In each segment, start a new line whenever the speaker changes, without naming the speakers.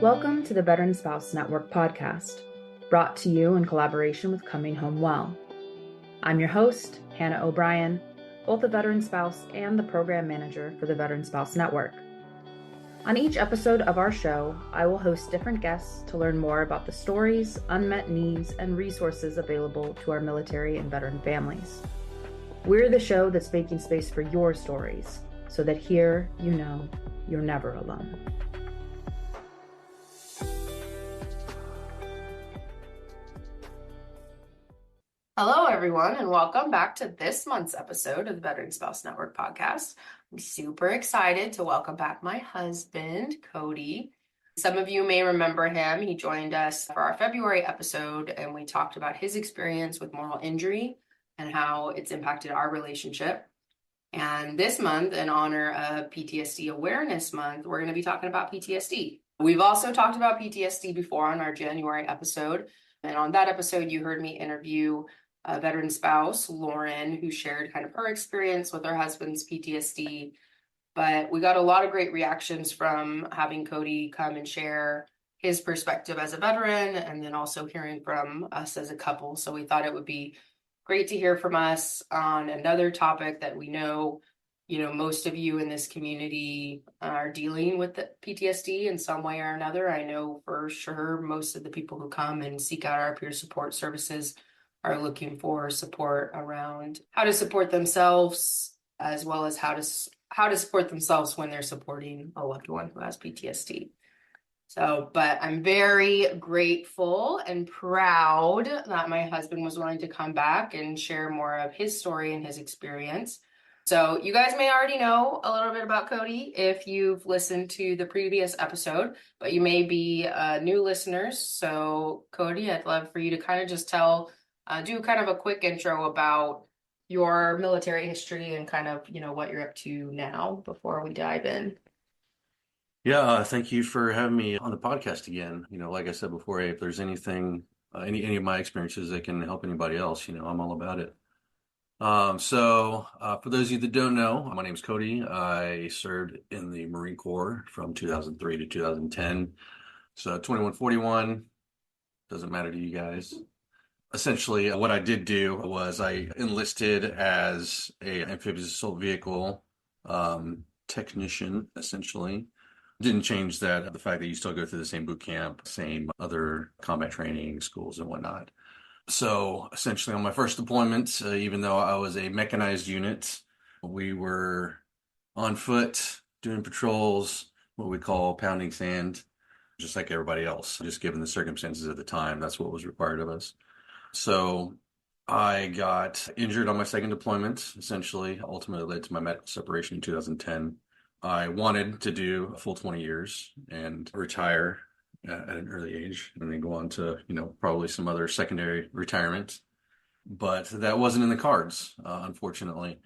Welcome to the Veteran Spouse Network podcast, brought to you in collaboration with Coming Home Well. I'm your host, Hannah O'Brien, both a veteran spouse and the program manager for the Veteran Spouse Network. On each episode of our show, I will host different guests to learn more about the stories, unmet needs, and resources available to our military and veteran families. We're the show that's making space for your stories, so that here you know you're never alone.
Hello, everyone, and welcome back to this month's episode of the Veteran Spouse Network podcast. I'm super excited to welcome back my husband, Cody. Some of you may remember him. He joined us for our February episode, and we talked about his experience with moral injury and how it's impacted our relationship. And this month, in honor of PTSD Awareness Month, we're going to be talking about PTSD. We've also talked about PTSD before on our January episode. And on that episode, you heard me interview a veteran spouse, Lauren, who shared kind of her experience with her husband's PTSD. But we got a lot of great reactions from having Cody come and share his perspective as a veteran, and then also hearing from us as a couple. So we thought it would be great to hear from us on another topic that we know, most of you in this community are dealing with the PTSD in some way or another. I know for sure most of the people who come and seek out our peer support services are looking for support around how to support themselves, as well as how to support themselves when they're supporting a loved one who has PTSD. But I'm very grateful and proud that my husband was willing to come back and share more of his story and his experience. So you guys may already know a little bit about Cody if you've listened to the previous episode, but you may be new listeners. So Cody, I'd love for you to kind of just do kind of a quick intro about your military history and kind of, what you're up to now before we dive in.
Yeah, thank you for having me on the podcast again. Like I said before, if there's anything, any of my experiences that can help anybody else, I'm all about it. For those of you that don't know, my name is Cody. I served in the Marine Corps from 2003 to 2010. So 2141, doesn't matter to you guys. Essentially, what I did do was I enlisted as a amphibious assault vehicle technician, essentially. Didn't change the fact that you still go through the same boot camp, same other combat training schools and whatnot. So essentially on my first deployment, even though I was a mechanized unit, we were on foot doing patrols, what we call pounding sand, just like everybody else. Just given the circumstances at the time, that's what was required of us. So I got injured on my second deployment, essentially, ultimately led to my medical separation in 2010. I wanted to do a full 20 years and retire at an early age and then go on to, probably some other secondary retirement. But that wasn't in the cards, unfortunately.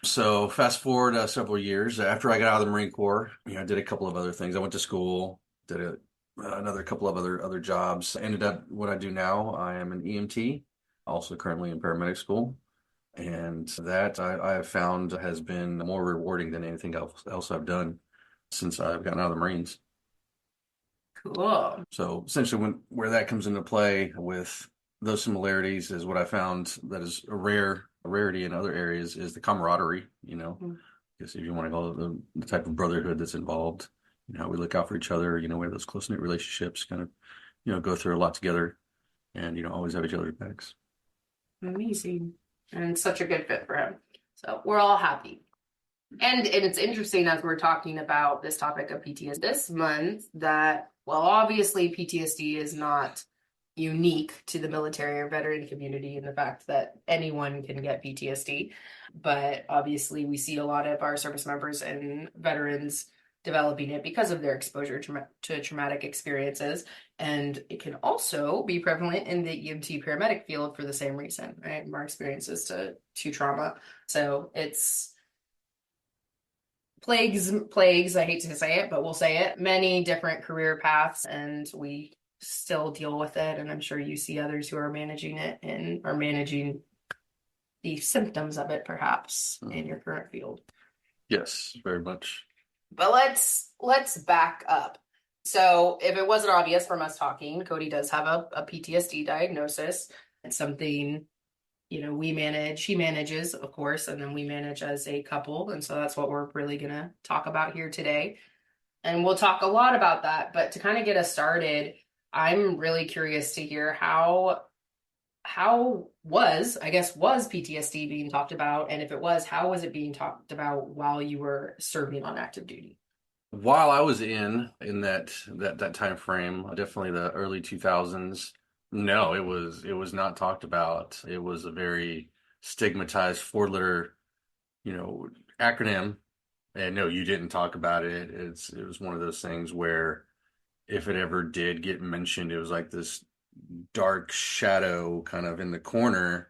So fast forward several years after I got out of the Marine Corps, I did a couple of other things. I went to school, did another couple of other jobs. Ended up what I do now. I am an EMT, also currently in paramedic school. And that I have found has been more rewarding than anything else I've done since I've gotten out of the Marines.
Cool.
So essentially where that comes into play with those similarities is what I found that is a rarity in other areas is the camaraderie, I guess if you want to call it the type of brotherhood that's involved, how we look out for each other, we have those close-knit relationships, kind of, go through a lot together and, always have each other's backs.
Amazing. And such a good fit for him. So we're all happy. And it's interesting as we're talking about this topic of PTSD this month that, well, obviously PTSD is not unique to the military or veteran community in the fact that anyone can get PTSD. But obviously we see a lot of our service members and veterans developing it because of their exposure to traumatic experiences. And it can also be prevalent in the EMT paramedic field for the same reason, right? More experiences to trauma. So it's plagues, I hate to say it, but we'll say it, many different career paths, and we still deal with it. And I'm sure you see others who are managing it and are managing the symptoms of it, perhaps, in your current field.
Yes, very much.
But let's back up. So if it wasn't obvious from us talking, Cody does have a PTSD diagnosis. It's something, we manage, he manages, of course, and then we manage as a couple. And so that's what we're really going to talk about here today. And we'll talk a lot about that. But to kind of get us started, I'm really curious to hear how was PTSD being talked about? And if it was, how was it being talked about while you were serving on active duty?
While I was in that time frame, definitely the early 2000s, no, it was not talked about. It was a very stigmatized four-letter, acronym. And no, you didn't talk about it. It was one of those things where if it ever did get mentioned, it was like this dark shadow kind of in the corner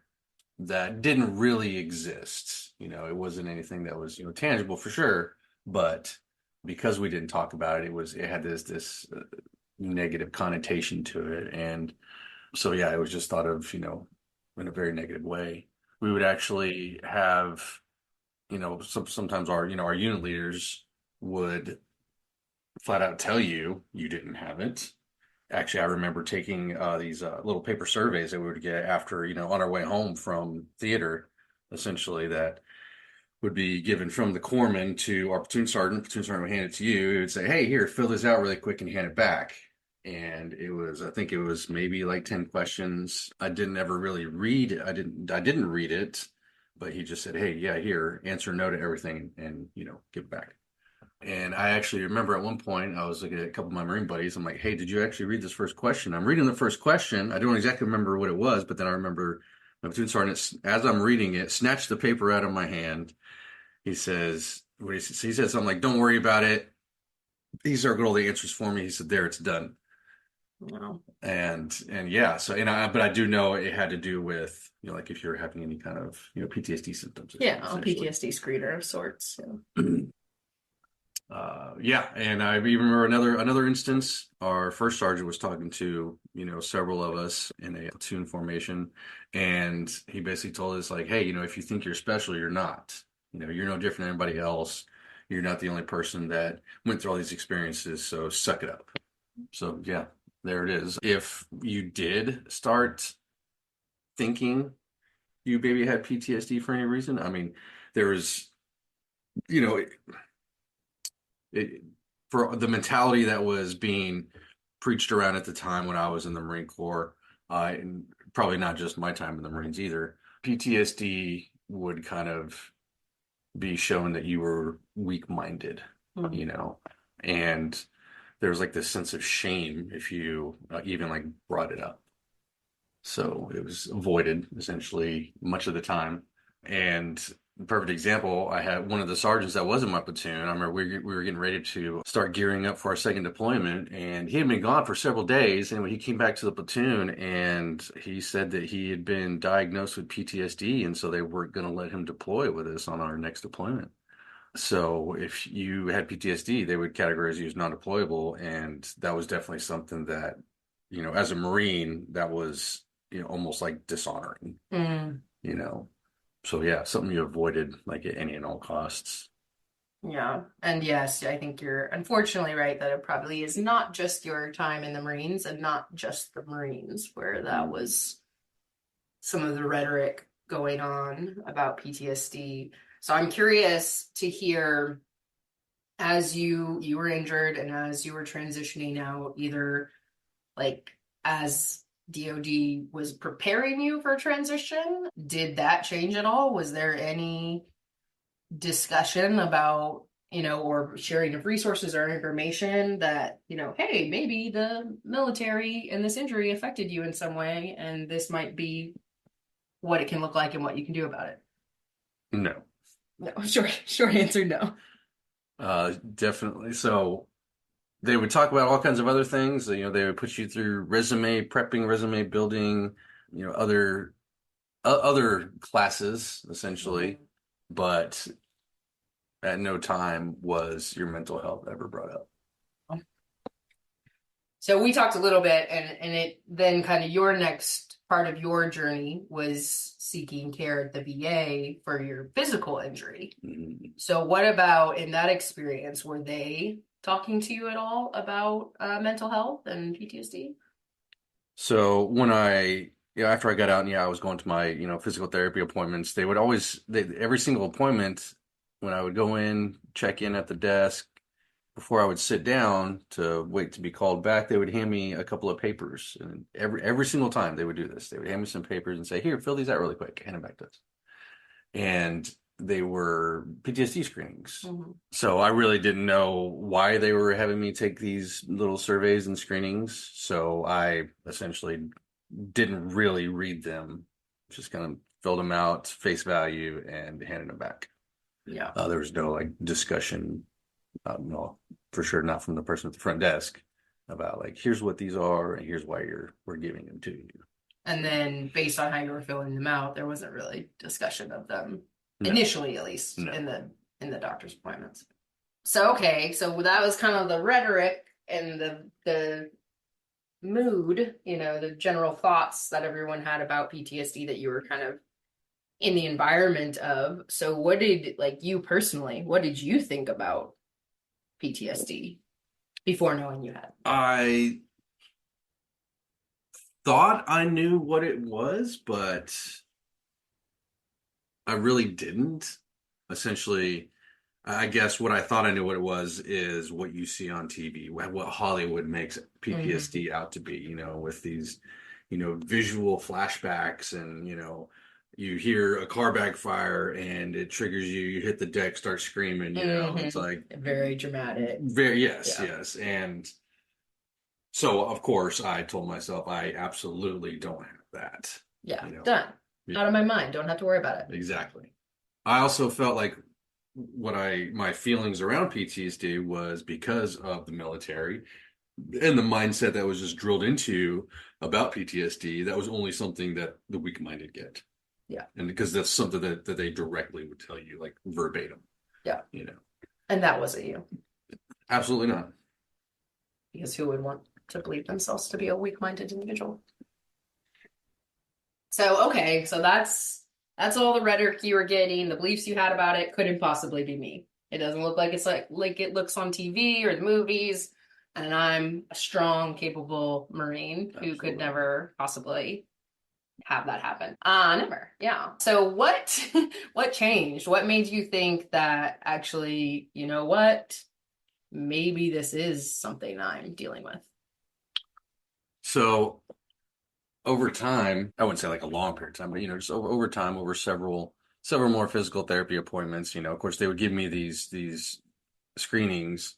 that didn't really exist. It wasn't anything that was, tangible for sure, but because we didn't talk about it, it had this negative connotation to it. And so, yeah, it was just thought of, in a very negative way. We would actually have, sometimes our unit leaders would flat out tell you didn't have it. Actually, I remember taking these little paper surveys that we would get after, on our way home from theater, essentially, that would be given from the corpsman to our platoon sergeant. Platoon sergeant would hand it to you. He would say, "Hey, here, fill this out really quick and hand it back." And I think it was maybe like 10 questions. I didn't ever really read it. I didn't read it, but he just said, "Hey, yeah, here, answer no to everything and, give it back." And I actually remember at one point, I was looking at a couple of my Marine buddies. I'm like, "Hey, did you actually read this first question?" I'm reading the first question. I don't exactly remember what it was, but then I remember my platoon sergeant, as I'm reading it, snatched the paper out of my hand. He says, he said something like, "Don't worry about it." He circled all the answers for me. He said, "There, it's done."
Wow.
And yeah, so, but I do know it had to do with, like if you're having any kind of, PTSD symptoms.
Yeah, a PTSD screener of sorts. Yeah.
Yeah, and I even remember another instance. Our first sergeant was talking to, several of us in a platoon formation, and he basically told us like, "Hey, if you think you're special, you're not. You're no different than anybody else. You're not the only person that went through all these experiences, so suck it up." So yeah, there it is. If you did start thinking you maybe had PTSD for any reason, I mean, there was, you know, for the mentality that was being preached around at the time when I was in the Marine Corps, and probably not just my time in the Marines either, PTSD would kind of be shown that you were weak-minded, and there was like this sense of shame if you even like brought it up. So it was avoided essentially much of the time. And perfect example, I had one of the sergeants that was in my platoon. I remember we were getting ready to start gearing up for our second deployment, and he had been gone for several days. And when he came back to the platoon, and he said that he had been diagnosed with PTSD, and so they weren't going to let him deploy with us on our next deployment. So if you had PTSD, they would categorize you as non-deployable, and that was definitely something that, as a Marine, that was, almost like dishonoring, So yeah, something you avoided like at any and all costs.
Yeah. And yes, I think you're unfortunately right that it probably is not just your time in the Marines and not just the Marines where that was some of the rhetoric going on about PTSD. So I'm curious to hear, as you were injured and as you were transitioning out, either like as DoD was preparing you for transition, did that change at all? Was there any discussion about, or sharing of resources or information that, hey, maybe the military and this injury affected you in some way, and this might be what it can look like and what you can do about it?
No.
No, short answer, no.
Definitely. So they would talk about all kinds of other things. They would put you through resume prepping, resume building, other classes essentially, but at no time was your mental health ever brought up.
So we talked a little bit, and it then kind of your next part of your journey was seeking care at the VA for your physical injury.
Mm-hmm.
So what about in that experience? Were they talking to you at all about mental health and PTSD?
So when after I got out and I was going to my, physical therapy appointments, they would every single appointment, when I would go in, check in at the desk, before I would sit down to wait to be called back, they would hand me a couple of papers. And every single time they would do this, they would hand me some papers and say, "Here, fill these out really quick, hand them back to us." And they were PTSD screenings.
Mm-hmm.
So I really didn't know why they were having me take these little surveys and screenings. So I essentially didn't really read them, just kind of filled them out, face value, and handed them back.
Yeah.
There was no discussion, no, for sure not from the person at the front desk, about here's what these are and here's why we're giving them to you.
And then based on how you were filling them out, there wasn't really discussion of them
No.
initially, at least
No.
in the doctor's appointments. So so that was kind of the rhetoric and the mood, the general thoughts that everyone had about PTSD that you were kind of in the environment of. So what did, you personally, what did you think about PTSD before knowing you had?
I thought I knew what it was, but I really didn't. Essentially, I guess what I thought I knew what it was is what you see on TV, what Hollywood makes PTSD out to be, with these, visual flashbacks, and, you hear a car backfire and it triggers you hit the deck, start screaming, it's
very dramatic.
Yes. And so, of course, I told myself I absolutely don't have that.
Yeah, done. Out of my mind. Don't have to worry about it.
Exactly. I also felt like my feelings around PTSD was because of the military and the mindset that was just drilled into you about PTSD. That was only something that the weak-minded get.
Yeah.
And because that's something that they directly would tell you, verbatim.
Yeah. And that wasn't you.
Absolutely not.
Because who would want to believe themselves to be a weak-minded individual? So, so that's all the rhetoric you were getting, the beliefs you had about it couldn't possibly be me. It doesn't look like it's like it looks on TV or the movies, and I'm a strong, capable Marine who could never possibly have that happen. Never. Yeah. So what changed? What made you think that actually, what? Maybe this is something I'm dealing with.
So over time, I wouldn't say a long period of time, but just over time, over several more physical therapy appointments, of course they would give me these screenings,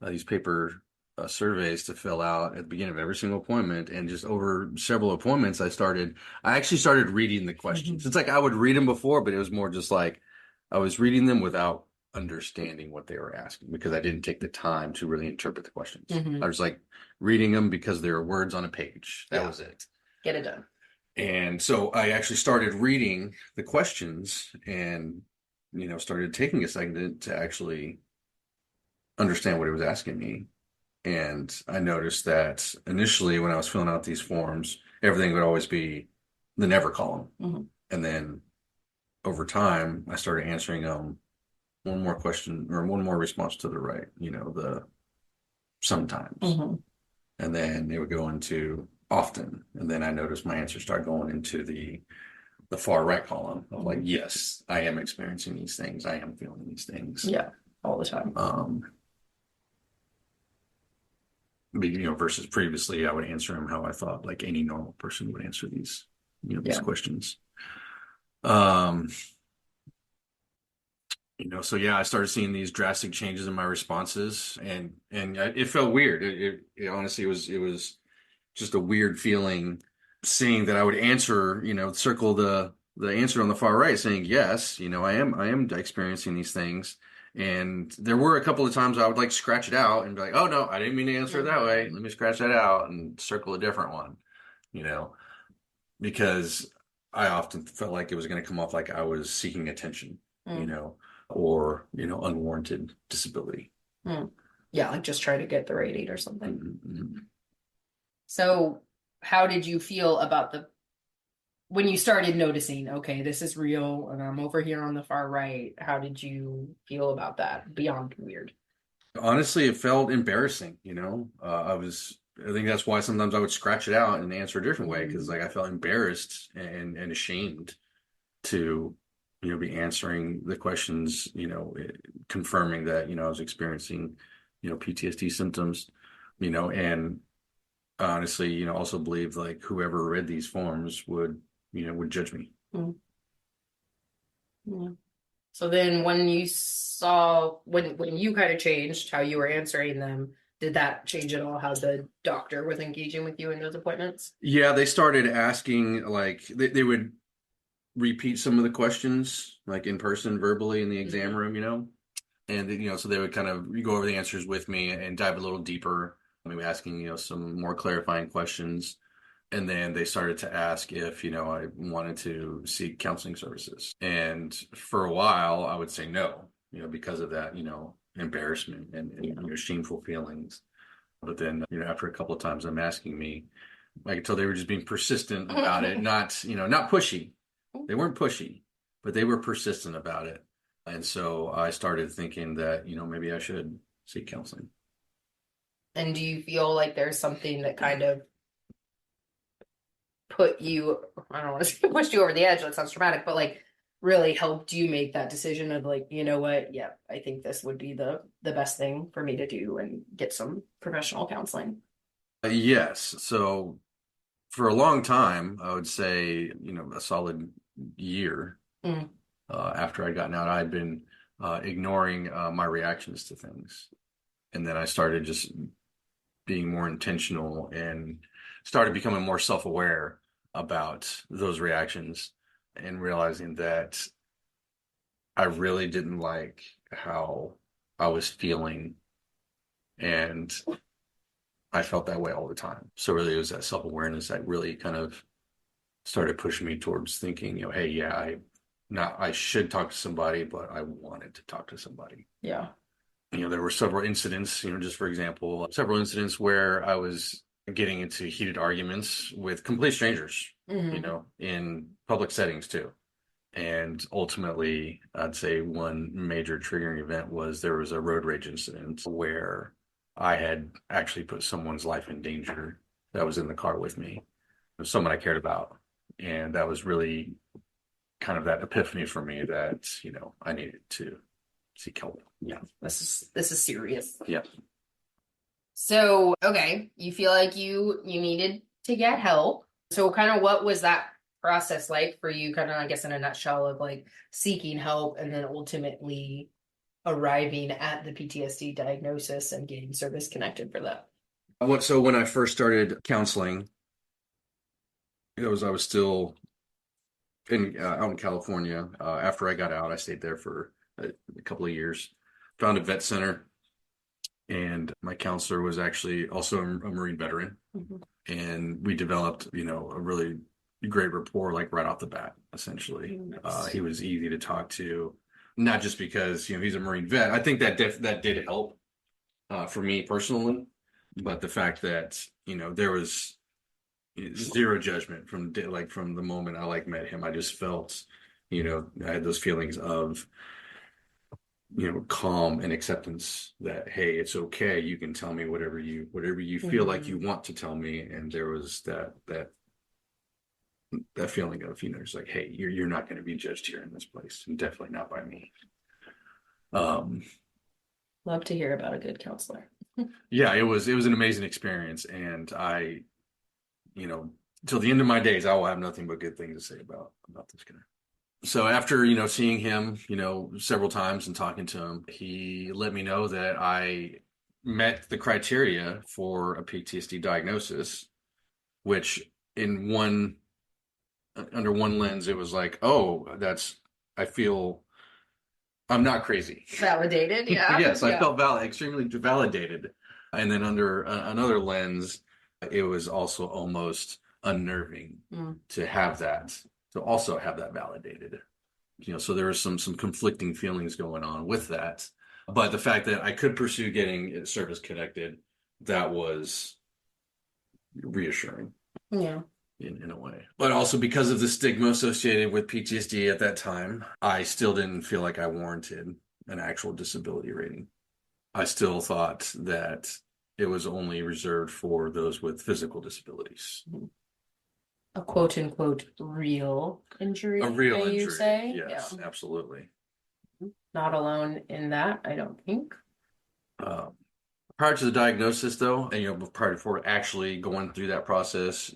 these paper surveys to fill out at the beginning of every single appointment. And just over several appointments, I actually started reading the questions. It's I would read them before, but it was more just I was reading them without understanding what they were asking, because I didn't take the time to really interpret the questions. I was reading them because there were words on a page. That was it.
Get it done.
And so I actually started reading the questions and, started taking a second to actually understand what it was asking me. And I noticed that initially when I was filling out these forms, everything would always be the never column. And then over time, I started answering one more question or one more response to the right, the sometimes. And then they would go into often. And then I noticed my answers start going into the far right column of yes, I am experiencing these things. I am feeling these things.
Yeah, all the time.
Versus previously, I would answer them how I thought any normal person would answer these, these questions. So I started seeing these drastic changes in my responses, and it felt weird. It honestly it was just a weird feeling, seeing that I would answer, circle the answer on the far right saying yes, I am experiencing these things. And there were a couple of times I would scratch it out and be oh no, I didn't mean to answer it that way. Let me scratch that out and circle a different one, because I often felt like it was going to come off like I was seeking attention, or, unwarranted disability.
Yeah, just try to get the rating or something. So how did you feel about when you started noticing, okay, this is real and I'm over here on the far right? How did you feel about that beyond weird?
Honestly, it felt embarrassing, I think that's why sometimes I would scratch it out and answer a different way because like I felt embarrassed and ashamed to, be answering the questions, confirming that, I was experiencing, PTSD symptoms, and honestly, also believe like whoever read these forms would judge me.
Mm. Yeah. So then when you saw when you kind of changed how you were answering them, did that change at all how the doctor was engaging with you in those appointments?
Yeah, they started asking like they would repeat some of the questions like in person verbally in the exam room, and so they would kind of go over the answers with me and dive a little deeper, maybe asking, some more clarifying questions. And then they started to ask if, I wanted to seek counseling services. And for a while, I would say no, because of that, embarrassment and shameful feelings. But then, after a couple of times them asking me, I could tell they were just being persistent about it, not pushy. They weren't pushy, but they were persistent about it. And so I started thinking that, maybe I should seek counseling.
And do you feel like there's something that kind of put you, I don't want to say pushed you over the edge, that sounds dramatic, but like really helped you make that decision of like, you know what, yeah, I think this would be the best thing for me to do and get some professional counseling?
Yes. So for a long time, I would say, a solid year after I'd gotten out, I'd been ignoring my reactions to things. And then I started just being more intentional and started becoming more self-aware about those reactions and realizing that I really didn't like how I was feeling. And I felt that way all the time. So really it was that self-awareness that really kind of started pushing me towards thinking, hey, yeah, I should talk to somebody, but I wanted to talk to somebody.
Yeah.
There were several incidents, just for example, several incidents where I was getting into heated arguments with complete strangers, in public settings too. And ultimately, I'd say one major triggering event was there was a road rage incident where I had actually put someone's life in danger that was in the car with me, someone I cared about. And that was really kind of that epiphany for me that, I needed to seek help.
Yeah, this is serious.
Yeah.
So, okay, you feel like you needed to get help. So kind of what was that process like for you, kind of, I guess, in a nutshell of like seeking help and then ultimately arriving at the PTSD diagnosis and getting service connected for that?
So when I first started counseling, I was still out in California. After I got out, I stayed there for a couple of years. Found a vet center, and my counselor was actually also a Marine veteran, and we developed, a really great rapport, like right off the bat. Essentially, he was easy to talk to, not just because he's a Marine vet. I think that that did help for me personally, but the fact that there was zero judgment from the moment I met him. I just felt, I had those feelings of, calm and acceptance that, hey, it's okay. You can tell me whatever you feel like you want to tell me. And there was that feeling of, it's like, hey, you're not going to be judged here in this place, and definitely not by me.
Love to hear about a good counselor.
Yeah, it was an amazing experience, and I, till the end of my days, I will have nothing but good things to say about this guy. So after, seeing him, several times and talking to him, he let me know that I met the criteria for a PTSD diagnosis, which under one lens, it was like, oh, I feel I'm not crazy.
Validated, yeah.
Yes, I felt extremely validated. And then under another lens, it was also almost unnerving to also have that validated. So there was some conflicting feelings going on with that. But the fact that I could pursue getting service connected, that was reassuring.
Yeah.
In a way. But also because of the stigma associated with PTSD at that time, I still didn't feel like I warranted an actual disability rating. I still thought that it was only reserved for those with physical disabilities.
A quote unquote real injury,
A real
may you
injury,
say?
yes,
Yeah.
absolutely.
Not alone in that, I don't think.
Um, Prior to the diagnosis, though, and prior to actually going through that process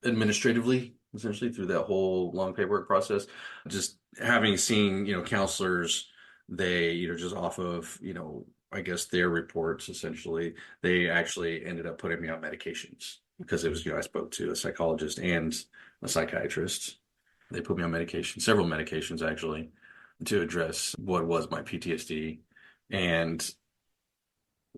administratively, essentially through that whole long paperwork process, just having seen, counselors, they, just off of, I guess their reports, essentially, they actually ended up putting me on medications because it was, I spoke to a psychologist and a psychiatrist. They put me on medication, several medications actually, to address what was my PTSD. And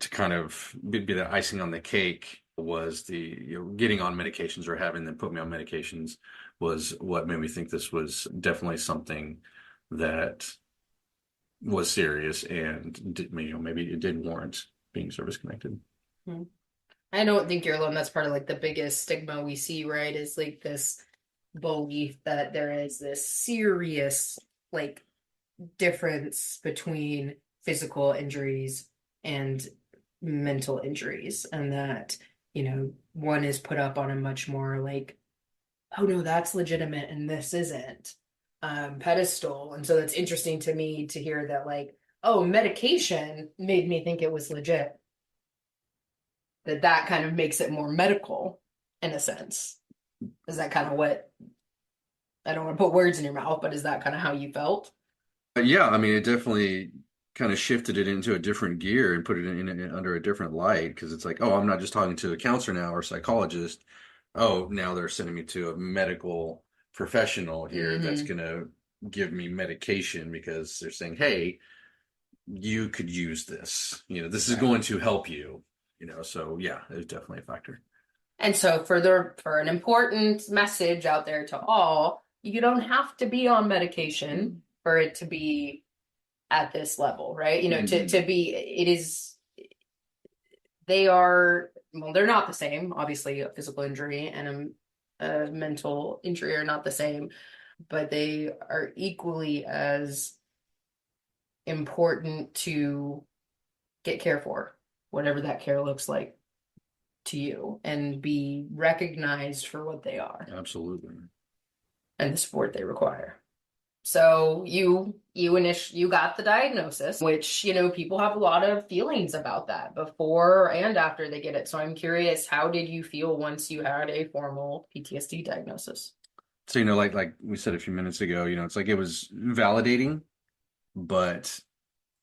to kind of be the icing on the cake was the getting on medications or having them put me on medications was what made me think this was definitely something that was serious and maybe it did warrant being service connected.
Hmm. I don't think you're alone. That's part of like the biggest stigma we see, right? Is like this belief that there is this serious like difference between physical injuries and mental injuries, and that, one is put up on a much more like, oh no, that's legitimate and this isn't, pedestal. And so it's interesting to me to hear that, like, oh, medication made me think it was legit. That kind of makes it more medical in a sense. Is that kind of what, I don't want to put words in your mouth, but is that kind of how you felt?
But yeah, I mean, it definitely kind of shifted it into a different gear and put it under a different light because it's like, oh, I'm not just talking to a counselor now or psychologist. Oh, now they're sending me to a medical professional here that's
Mm-hmm.
going to give me medication because they're saying, hey, you could use this. This is
Right.
going to help you. So yeah, it's definitely a factor.
And so for an important message out there to all, you don't have to be on medication for it to be at this level, right? To be, it is, they are, well, they're not the same. Obviously, a physical injury and a mental injury are not the same, but they are equally as important to get care for, whatever that care looks like to you, and be recognized for what they are
Absolutely.
and the support they require. So you got the diagnosis, which, people have a lot of feelings about that before and after they get it. So I'm curious, how did you feel once you had a formal PTSD diagnosis?
So, like we said a few minutes ago, it's like it was validating, but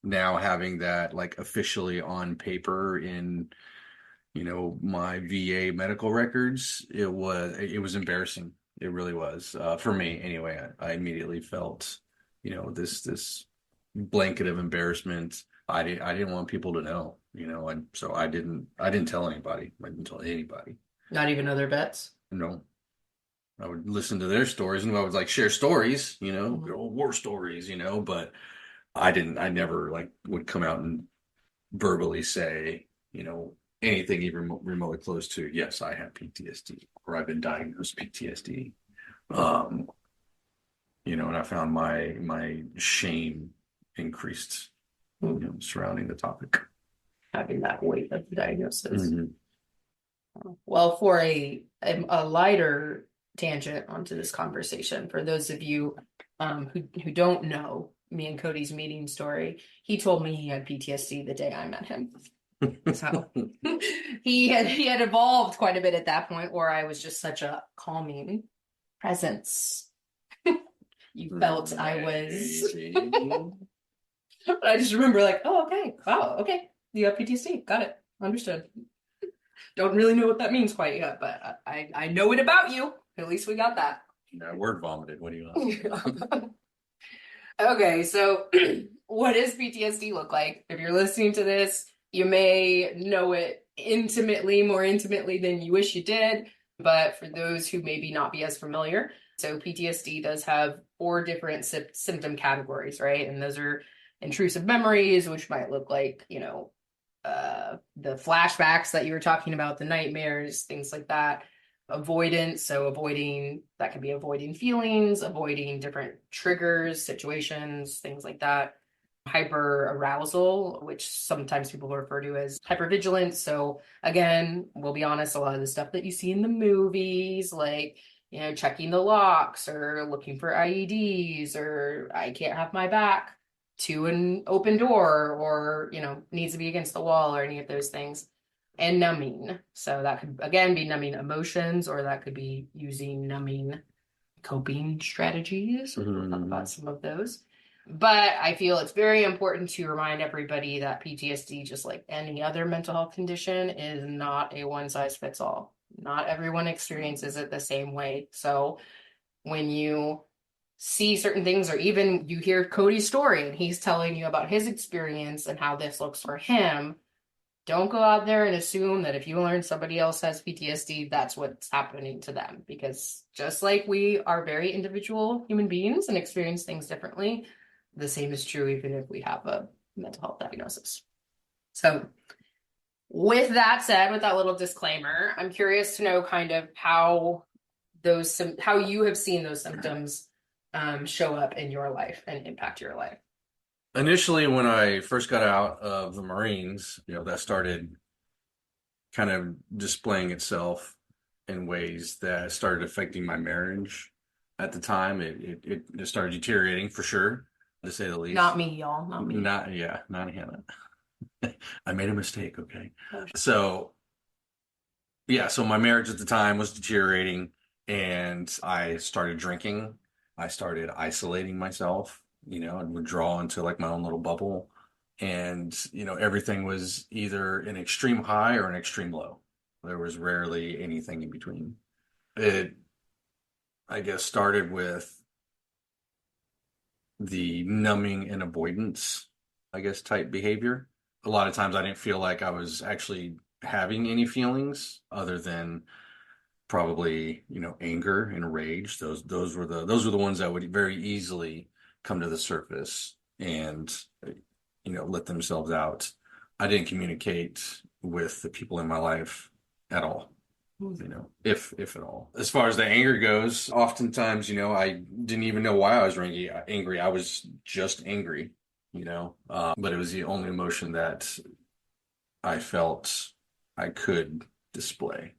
now having that like officially on paper in my VA medical records, it was embarrassing. It really was, for me anyway. I immediately felt this blanket of embarrassment. I didn't want people to know, and so I didn't tell anybody. I didn't tell anybody.
Not even other vets?
No, I would listen to their stories and I would like share stories,
Mhm.
old war stories, but I never like would come out and verbally say, anything even remotely close to, yes, I have PTSD or I've been diagnosed PTSD. Um, and I found my shame increased, surrounding the topic.
Having that weight of the diagnosis.
Mhm.
Well, for a lighter tangent onto this conversation, for those of you who don't know me and Cody's meeting story, he told me he had PTSD the day I met him. So he had evolved quite a bit at that point, where I was just such a calming presence. You felt I was. But I just remember like, oh, okay, wow, okay, you have PTSD, got it, understood. Don't really know what that means quite yet, but I know it about you. At least we got that.
Yeah, word vomited. What do you want?
Okay, so what does PTSD look like? If you're listening to this, you may know it intimately, more intimately than you wish you did. But for those who maybe not be as familiar, so PTSD does have 4 different symptom categories, right? And those are intrusive memories, which might look like, the flashbacks that you were talking about, the nightmares, things like that. Avoidance, so avoiding, that can be avoiding feelings, avoiding different triggers, situations, things like that. hyperarousal, which sometimes people refer to as hypervigilance. So again, we'll be honest, a lot of the stuff that you see in the movies, like, checking the locks or looking for IEDs or I can't have my back to an open door or, needs to be against the wall or any of those things. And numbing. So that could, again, be numbing emotions, or that could be using numbing coping strategies. We'll talk about some of those. But I feel it's very important to remind everybody that PTSD, just like any other mental health condition, is not a one size fits all. Not everyone experiences it the same way. So when you see certain things, or even you hear Cody's story and he's telling you about his experience and how this looks for him, don't go out there and assume that if you learn somebody else has PTSD, that's what's happening to them. Because just like we are very individual human beings and experience things differently, the same is true even if we have a mental health diagnosis. So with that said, with that little disclaimer, I'm curious to know kind of how you have seen those symptoms show up in your life and impact your life.
Initially, when I first got out of the Marines, that started kind of displaying itself in ways that started affecting my marriage. At the time, it started deteriorating, for sure, to say the least.
Not me, y'all. Not me.
Not Hannah. I made a mistake, okay? So my marriage at the time was deteriorating, and I started drinking. I started isolating myself, and withdraw into like my own little bubble. And, everything was either an extreme high or an extreme low. There was rarely anything in between. It, I guess, started with the numbing and avoidance, type behavior. A lot of times I didn't feel like I was actually having any feelings other than probably, anger and rage. Those were the ones that would very easily come to the surface and, let themselves out. I didn't communicate with the people in my life at all, if at all. As far as the anger goes, oftentimes, I didn't even know why I was angry. I was just angry, but it was the only emotion that I felt I could display.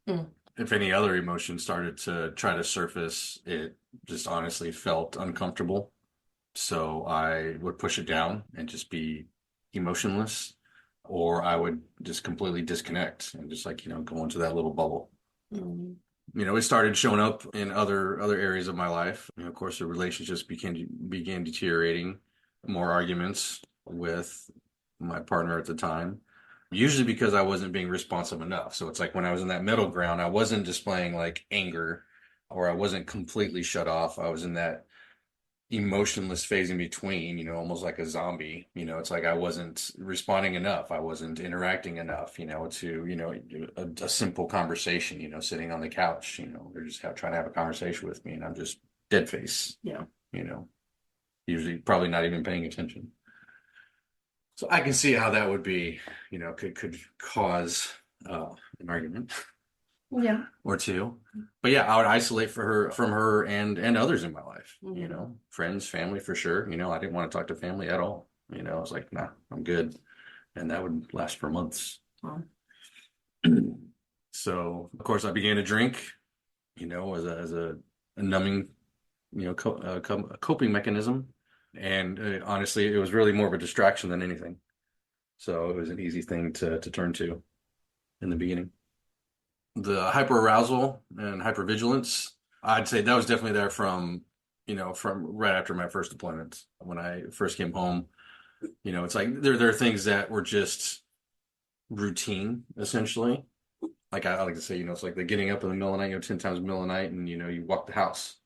If any other emotion started to try to surface, it just honestly felt uncomfortable. So I would push it down and just be emotionless, or I would just completely disconnect and just go into that little bubble. It started showing up in other areas of my life. Of course, the relationships began deteriorating, more arguments with my partner at the time. Usually because I wasn't being responsive enough. So it's like when I was in that middle ground, I wasn't displaying like anger, or I wasn't completely shut off. I was in that emotionless phase in between, almost like a zombie. It's like I wasn't responding enough. I wasn't interacting enough, to, a simple conversation, sitting on the couch, they're just trying to have a conversation with me and I'm just dead face, usually probably not even paying attention. So I can see how that would be, could cause an argument.
Yeah.
Or two. But I would isolate from her and others in my life, friends, family, for sure. I didn't want to talk to family at all. I was like, nah, I'm good. And that would last for months.
Wow.
So of course I began to drink, as a numbing, coping mechanism. And honestly, it was really more of a distraction than anything. So it was an easy thing to turn to in the beginning. The hyperarousal and hypervigilance, I'd say that was definitely there from right after my first deployment. When I first came home, it's like there are things that were just routine, essentially. Like I like to say, it's like the getting up in the middle of the night, 10 times in the middle of the night, and you walk the house,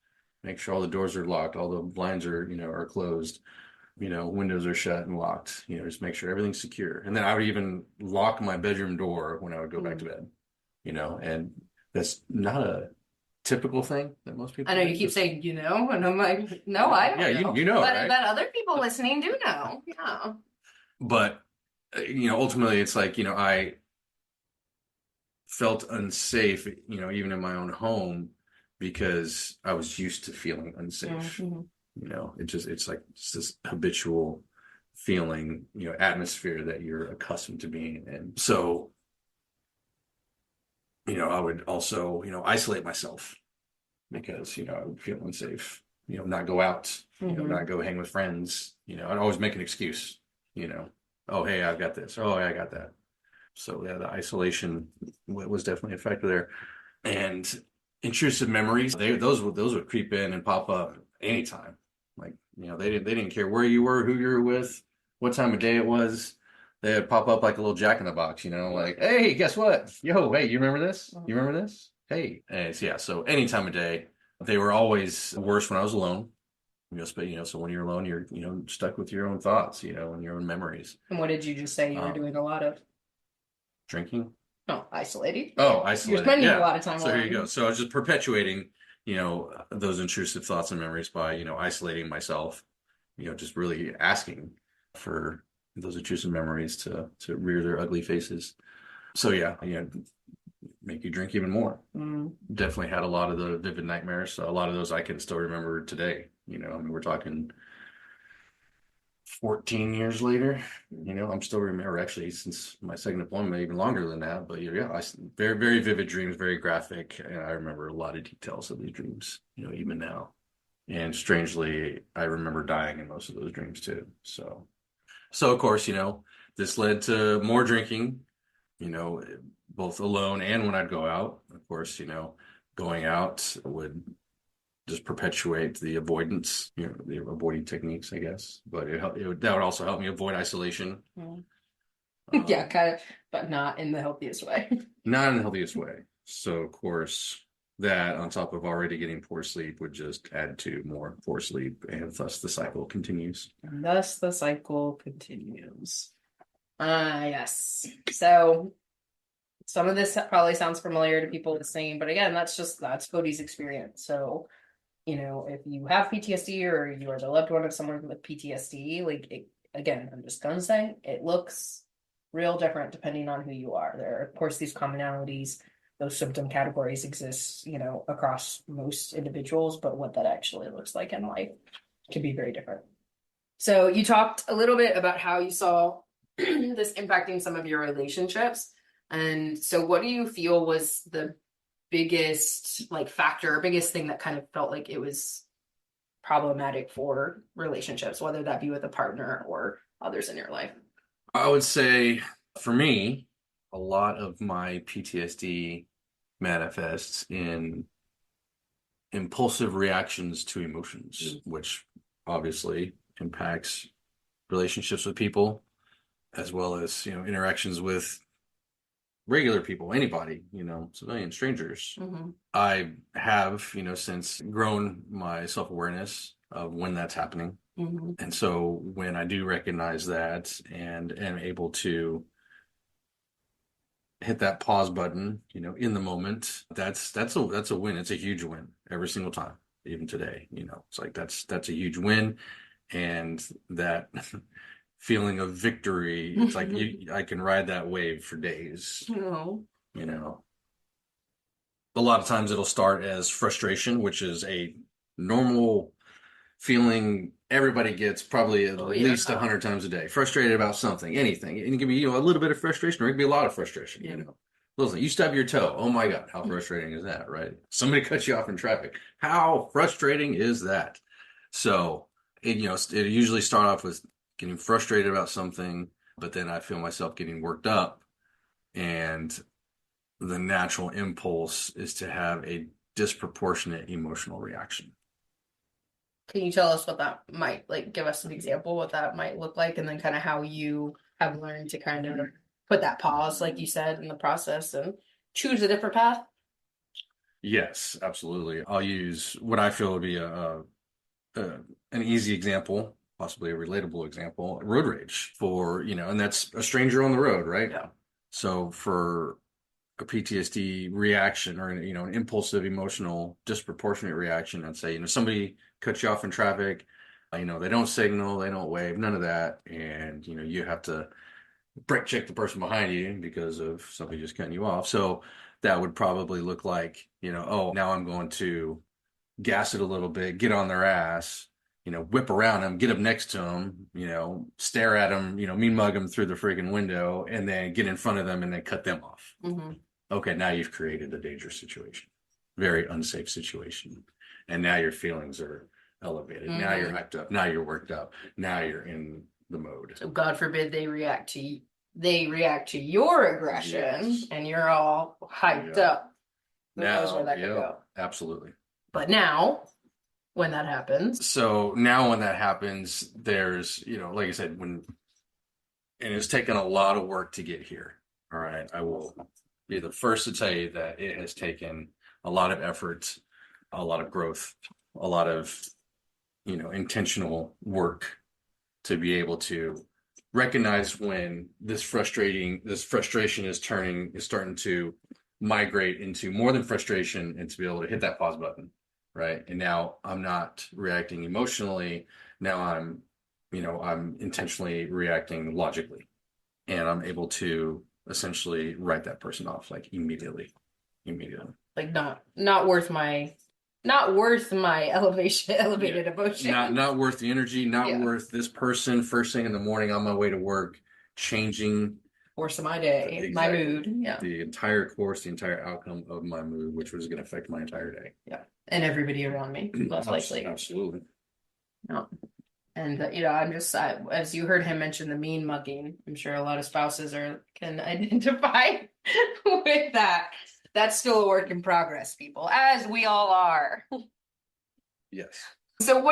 make sure all the doors are locked, all the blinds are are closed, windows are shut and locked, just make sure everything's secure. And then I would even lock my bedroom door when I would go back to bed. And that's not a typical thing that most people
I know
do.
You keep saying, and I'm like, no, I don't know.
Yeah,
but,
right?
But other people listening do know. Yeah.
But, ultimately it's like, I felt unsafe, even in my own home because I was used to feeling unsafe. It's like it's this habitual feeling, atmosphere that you're accustomed to being in. So, I would also, isolate myself because, I would feel unsafe, not go out, not go hang with friends, I'd always make an excuse, oh, hey, I've got this. Oh, hey, I got that. So yeah, the isolation was definitely a factor there. And intrusive memories, those would creep in and pop up anytime. Like, they didn't care where you were, who you were with, what time of day it was. They would pop up like a little Jack in the Box, like, hey, guess what? Yo, hey, you remember this? You remember this? Hey, and so any time of day. They were always worse when I was alone. So when you're alone, you're stuck with your own thoughts, and your own memories.
And what did you just say you were doing a lot of?
Drinking.
No, isolating.
Oh, isolating.
You're spending a lot of time
So
alone.
here you go. So I was just perpetuating, those intrusive thoughts and memories by, isolating myself, just really asking for those intrusive memories to rear their ugly faces. So yeah, make you drink even more. Definitely had a lot of the vivid nightmares. So a lot of those I can still remember today. We're talking 14 years later, I'm still remember, actually, since my second deployment, even longer than that. But yeah, very, very vivid dreams, very graphic. And I remember a lot of details of these dreams, even now. And strangely, I remember dying in most of those dreams too. So of course, this led to more drinking, both alone and when I'd go out. Of course, going out would just perpetuate the avoidance, the avoiding techniques, I guess. But that would also help me avoid isolation.
Yeah, kind of, but not in the healthiest way.
Not in the healthiest way. So, of course, that on top of already getting poor sleep would just add to more poor sleep, and thus the cycle continues.
Yes. So some of this probably sounds familiar to people listening, but again, that's Cody's experience. So, if you have PTSD or you are the loved one of someone with PTSD, again, I'm just gonna say it looks real different depending on who you are. There are, of course, these commonalities, those symptom categories exist, across most individuals, but what that actually looks like in life can be very different. So you talked a little bit about how you saw this impacting some of your relationships. And so what do you feel was the biggest factor, biggest thing that kind of felt like it was problematic for relationships, whether that be with a partner or others in your life?
I would say for me, a lot of my PTSD manifests in impulsive reactions to emotions, which obviously impacts relationships with people, as well as, interactions with regular people, anybody, civilian strangers. I have, since grown my self-awareness of when that's happening. And so when I do recognize that and am able to hit that pause button, in the moment, that's a win. It's a huge win every single time, even today. It's like that's a huge win, and that feeling of victory. It's like I can ride that wave for days. A lot of times it'll start as frustration, which is a normal feeling everybody gets probably at least 100 times a day. Frustrated about something, anything. And it can be, a little bit of frustration, or it can be a lot of frustration, Listen, you stub your toe. Oh my God, how frustrating is that, right? Somebody cuts you off in traffic. How frustrating is that? So it usually start off with getting frustrated about something, but then I feel myself getting worked up, and the natural impulse is to have a disproportionate emotional reaction.
Can you tell us what that might, give us an example what that might look like, and then kind of how you have learned to kind of put that pause, like you said, in the process and choose a different path?
Yes, absolutely. I'll use what I feel would be an easy example, possibly a relatable example, road rage and that's a stranger on the road, right?
Yeah.
So for a PTSD reaction, or an impulsive, emotional, disproportionate reaction, I'd say, somebody cuts you off in traffic, they don't signal, they don't wave, none of that, and you have to brake check the person behind you because of somebody just cutting you off. So that would probably look like, oh, now I'm going to gas it a little bit, get on their ass, whip around him, get up next to him, stare at him, mean mug him through the friggin' window, and then get in front of them and then cut them off.
Mm-hmm.
Okay, now you've created a dangerous situation, very unsafe situation. And now your feelings are elevated.
Mm-hmm.
Now you're hyped up. Now you're worked up. Now you're in the mode.
So God forbid they react to your aggression, and you're all hyped up. Who knows where that could go?
Absolutely.
But now, when that happens.
So now when that happens, there's, like I said, and it's taken a lot of work to get here. All right. I will be the first to tell you that it has taken a lot of effort, a lot of growth, a lot of, intentional work to be able to recognize when this frustration is starting to migrate into more than frustration, and to be able to hit that pause button. Right. And now I'm not reacting emotionally. Now I'm intentionally reacting logically, and I'm able to essentially write that person off like immediately.
Like not worth my elevated emotion.
Not worth the energy, not worth this person first thing in the morning on my way to work, changing
course of my day, my mood. Yeah.
The entire course, the entire outcome of my mood, which was going to affect my entire day.
Yeah. And everybody around me, most likely.
Absolutely.
No. And, I'm just, as you heard him mention the mean mugging, I'm sure a lot of spouses can identify with that. That's still a work in progress, people, as we all are.
Yes.
So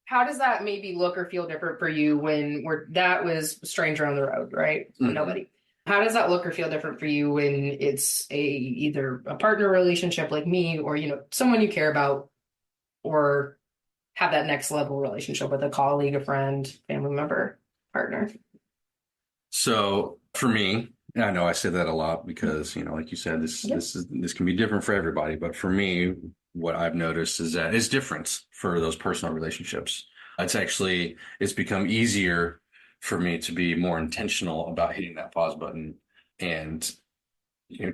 how does that maybe look or feel different for you when that was stranger on the road, right?
Mm-hmm.
Nobody. How does that look or feel different for you when it's either a partner relationship like me, or, someone you care about, or have that next level relationship with a colleague, a friend, family member, partner?
So for me, and I know I say that a lot because, like you said, this can be different for everybody. But for me, what I've noticed is that it's different for those personal relationships. It's become easier for me to be more intentional about hitting that pause button and,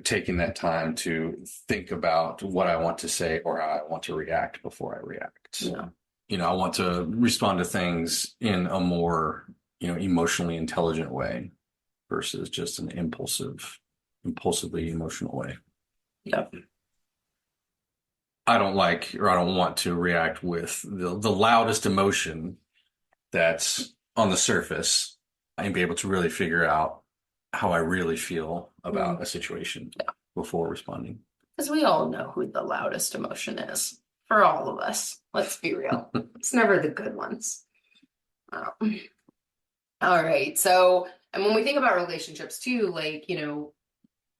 taking that time to think about what I want to say or how I want to react before I react.
Yeah.
I want to respond to things in a more, emotionally intelligent way versus just an impulsively emotional way.
Yep.
I don't want to react with the loudest emotion that's on the surface and be able to really figure out how I really feel about a situation before responding. Because
we all know who the loudest emotion is for all of us. Let's be real. It's never the good ones. All right. So, and when we think about relationships too,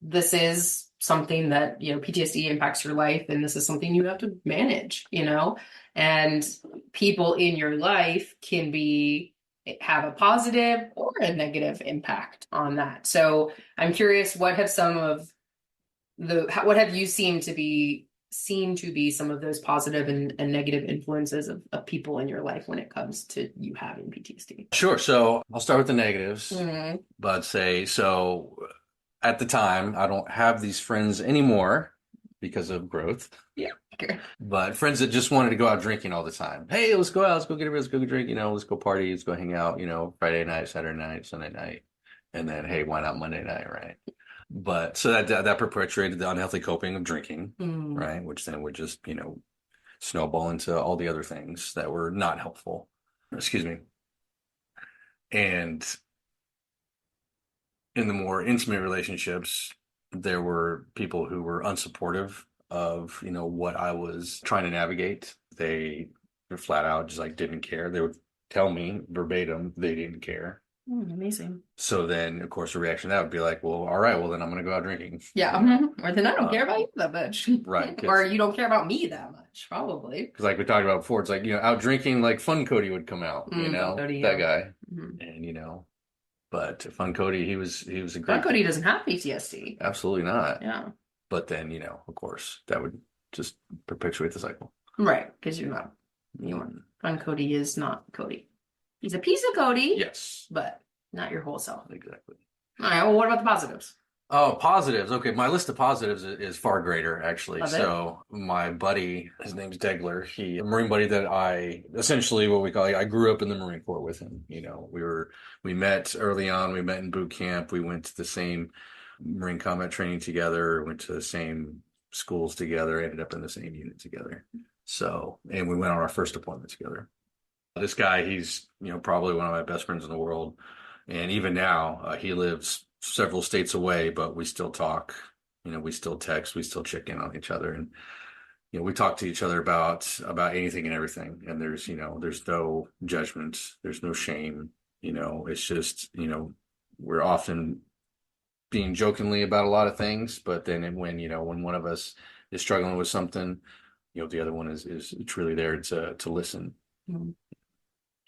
this is something that, PTSD impacts your life, and this is something you have to manage, and people in your life can have a positive or a negative impact on that. So I'm curious, what have you seen to be some of those positive and negative influences of people in your life when it comes to you having PTSD?
Sure. So I'll start with the negatives,
mm-hmm.
So at the time, I don't have these friends anymore because of growth.
Yeah. Okay.
But friends that just wanted to go out drinking all the time. Hey, let's go out. Let's go get a beer. Let's go get a drink. Let's go party. Let's go hang out, Friday night, Saturday night, Sunday night. And then, hey, why not Monday night, right? But so that perpetuated the unhealthy coping of drinking, right? Which then would just, snowball into all the other things that were not helpful. Excuse me. And in the more intimate relationships, there were people who were unsupportive of, what I was trying to navigate. They were flat out just didn't care. They would tell me verbatim they didn't care.
Amazing.
So then, of course, the reaction to that would be like, well, all right, well, then I'm going to go out drinking.
Yeah. Or then I don't care about you that much.
Right.
Or you don't care about me that much, probably.
Because we talked about before, it's out drinking, Fun Cody would come out,
Cody,
that guy. Mm-hmm. And, but Fun Cody, he was a great.
Fun Cody doesn't have PTSD.
Absolutely not.
Yeah.
But then, of course, that would just perpetuate the cycle.
Right. Because Fun Cody is not Cody. He's a piece of Cody.
Yes.
But not your whole self.
Exactly.
All right. Well, what about the positives?
Oh, positives. Okay, my list of positives is far greater, actually.
Love it.
So my buddy, his name's Degler. A Marine buddy that I essentially what we call. I grew up in the Marine Corps with him. We met early on. We met in boot camp. We went to the same Marine combat training together. Went to the same schools together. Ended up in the same unit together. So, and we went on our first deployment together. This guy, he's probably one of my best friends in the world, and even now, he lives several states away, but we still talk. We still text, we still check in on each other, and we talk to each other about anything and everything. And there's no judgment, there's no shame. It's just we're often being jokingly about a lot of things, but then when one of us is struggling with something, the other one is truly there to listen.
Mm-hmm.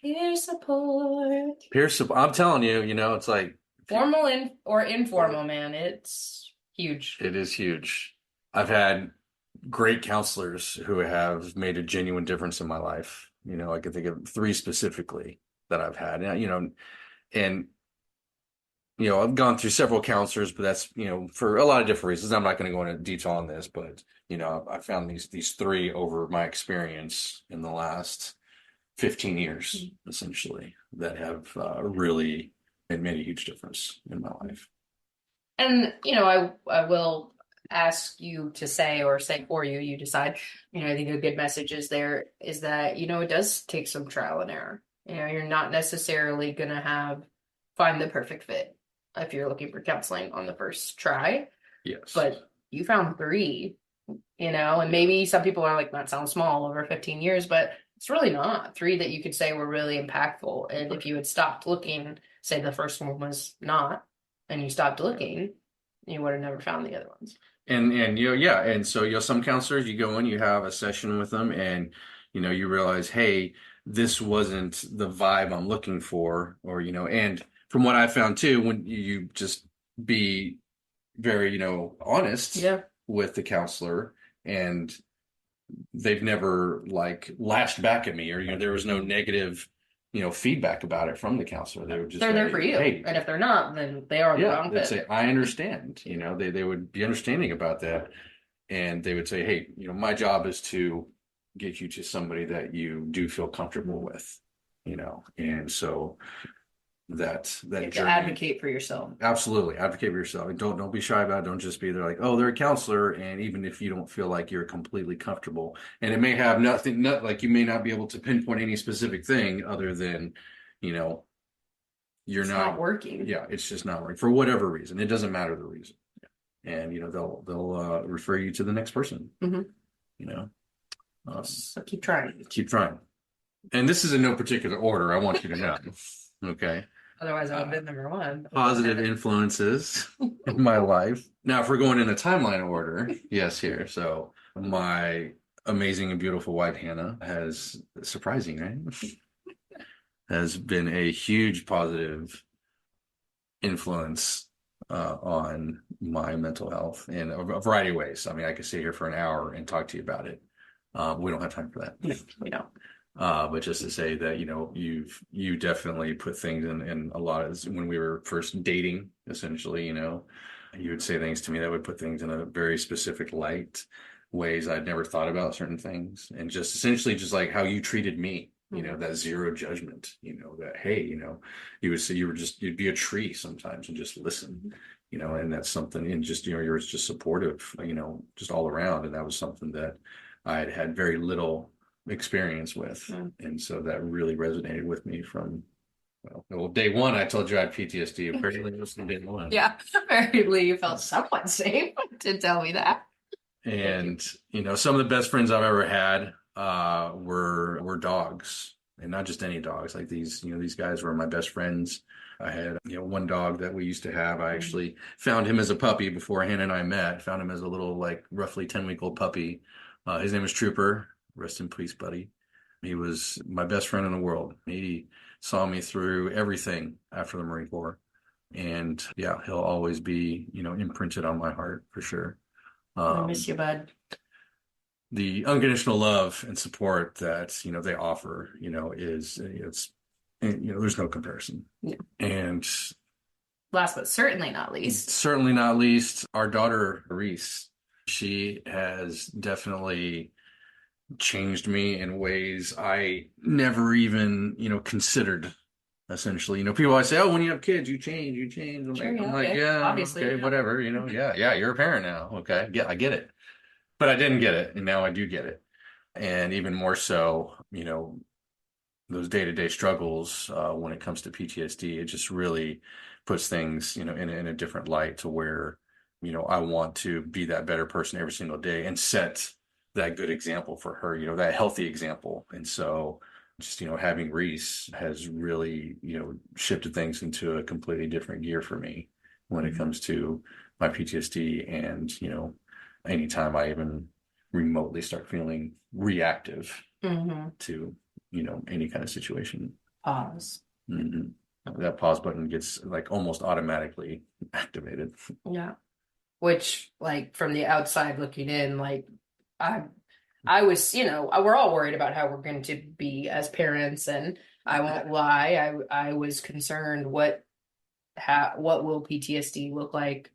Peer support.
Peer support. I'm telling you, it's like
formal or informal, man. It's huge.
It is huge. I've had great counselors who have made a genuine difference in my life. I can think of 3 specifically that I've had. And I've gone through several counselors, but that's for a lot of different reasons. I'm not going to go into detail on this, but I found these 3 over my experience in the last 15 years, essentially, that have really made a huge difference in my life.
And, I will ask you to say, or say for you, you decide, I think a good message is that, it does take some trial and error. You're not necessarily going to find the perfect fit if you're looking for counseling on the first try.
Yes.
But you found 3, and maybe some people are like, that sounds small over 15 years, but it's really not. 3 that you could say were really impactful. And if you had stopped looking, say the first one was not, and you stopped looking, you would have never found the other ones.
And yeah. And so, some counselors, you go in, you have a session with them, and, you realize, hey, this wasn't the vibe I'm looking for, or, and from what I found too, when you just be very, honest with the counselor, and they've never like lashed back at me, or there was no negative feedback about it from the counselor. They were just
they're there for you, hey, and if they're not, then they are the wrong fit.
They'd say, I understand. They would be understanding about that, and they would say, hey, my job is to get you to somebody that you do feel comfortable with, and so that
you have
journey,
to advocate for yourself.
Absolutely, advocate for yourself. Don't be shy about it. Don't just be there like, oh, they're a counselor, and even if you don't feel like you're completely comfortable, and it may have nothing, like you may not be able to pinpoint any specific thing other than, it's not
working.
Yeah, it's just not working for whatever reason. It doesn't matter the reason, and they'll refer you to the next person.
Mm-hmm. So keep trying.
Keep trying, and this is in no particular order. I want you to know. Okay.
Otherwise, I would have been number 1.
Positive influences in my life. Now, if we're going in a timeline order, yes, here. So my amazing and beautiful wife, Hannah, surprising, right? Has been a huge positive influence on my mental health in a variety of ways. I mean, I could sit here for an hour and talk to you about it. We don't have time for that.
We don't.
But just to say that, you definitely put things in a lot of, when we were first dating, essentially, you would say things to me that would put things in a very specific light, ways I'd never thought about certain things. And just essentially just like how you treated me, that zero judgment, that, hey, you would say you'd be a tree sometimes and just listen, and that's something, and just, you're just supportive, just all around. And that was something that I had very little experience with, and so that really resonated with me from day 1. I told you I had PTSD. Apparently it was from day 1.
Yeah, apparently you felt somewhat safe to tell me that.
And some of the best friends I've ever had were dogs, and not just any dogs. Like these guys were my best friends. I had one dog that we used to have. I actually found him as a puppy before Hannah and I met. Found him as a little, like, roughly 10-week-old puppy. His name was Trooper. Rest in peace, buddy. He was my best friend in the world. He saw me through everything after the Marine Corps. And yeah, he'll always be, imprinted on my heart for sure.
I miss you, bud.
The unconditional love and support that, they offer, there's no comparison.
Yeah.
And
last but certainly not least.
Certainly not least, our daughter, Reese. She has definitely changed me in ways I never even, considered. Essentially, people always say, "Oh, when you have kids, you change, you change."
Sure,
I'm
yeah,
like,
okay.
yeah,
Obviously,
okay,
yeah.
whatever, yeah, you're a parent now, okay, I get it, but I didn't get it, and now I do get it, and even more so, those day-to-day struggles when it comes to PTSD, it just really puts things, in a different light to where, I want to be that better person every single day and set that good example for her, that healthy example. And so just, having Reese has really, shifted things into a completely different gear for me when it comes to my PTSD. And, anytime I even remotely start feeling reactive to any kind of situation.
Pause.
hmm That pause button gets like almost automatically activated.
Yeah. Which, like, from the outside looking in, like, I I was, we're all worried about how we're going to be as parents, and I won't lie, I was concerned what will PTSD look like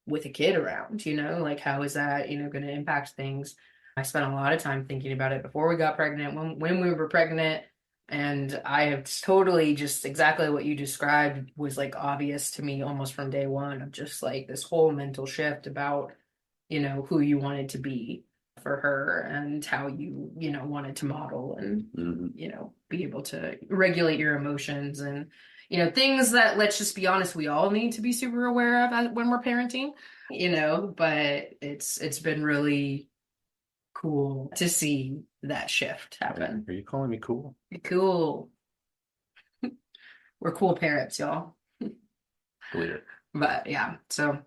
with a kid around, like how is that, going to impact things. I spent a lot of time thinking about it before we got pregnant, when we were pregnant, and I have totally just exactly what you described was like obvious to me almost from day one of just like this whole mental shift about, who you wanted to be for her and how you wanted to model and, be able to regulate your emotions and, things that, let's just be honest, we all need to be super aware of when we're parenting, but it's been really cool to see that shift happen.
Are you calling me cool?
Cool. We're cool parents, y'all.
Believe it.
But yeah, so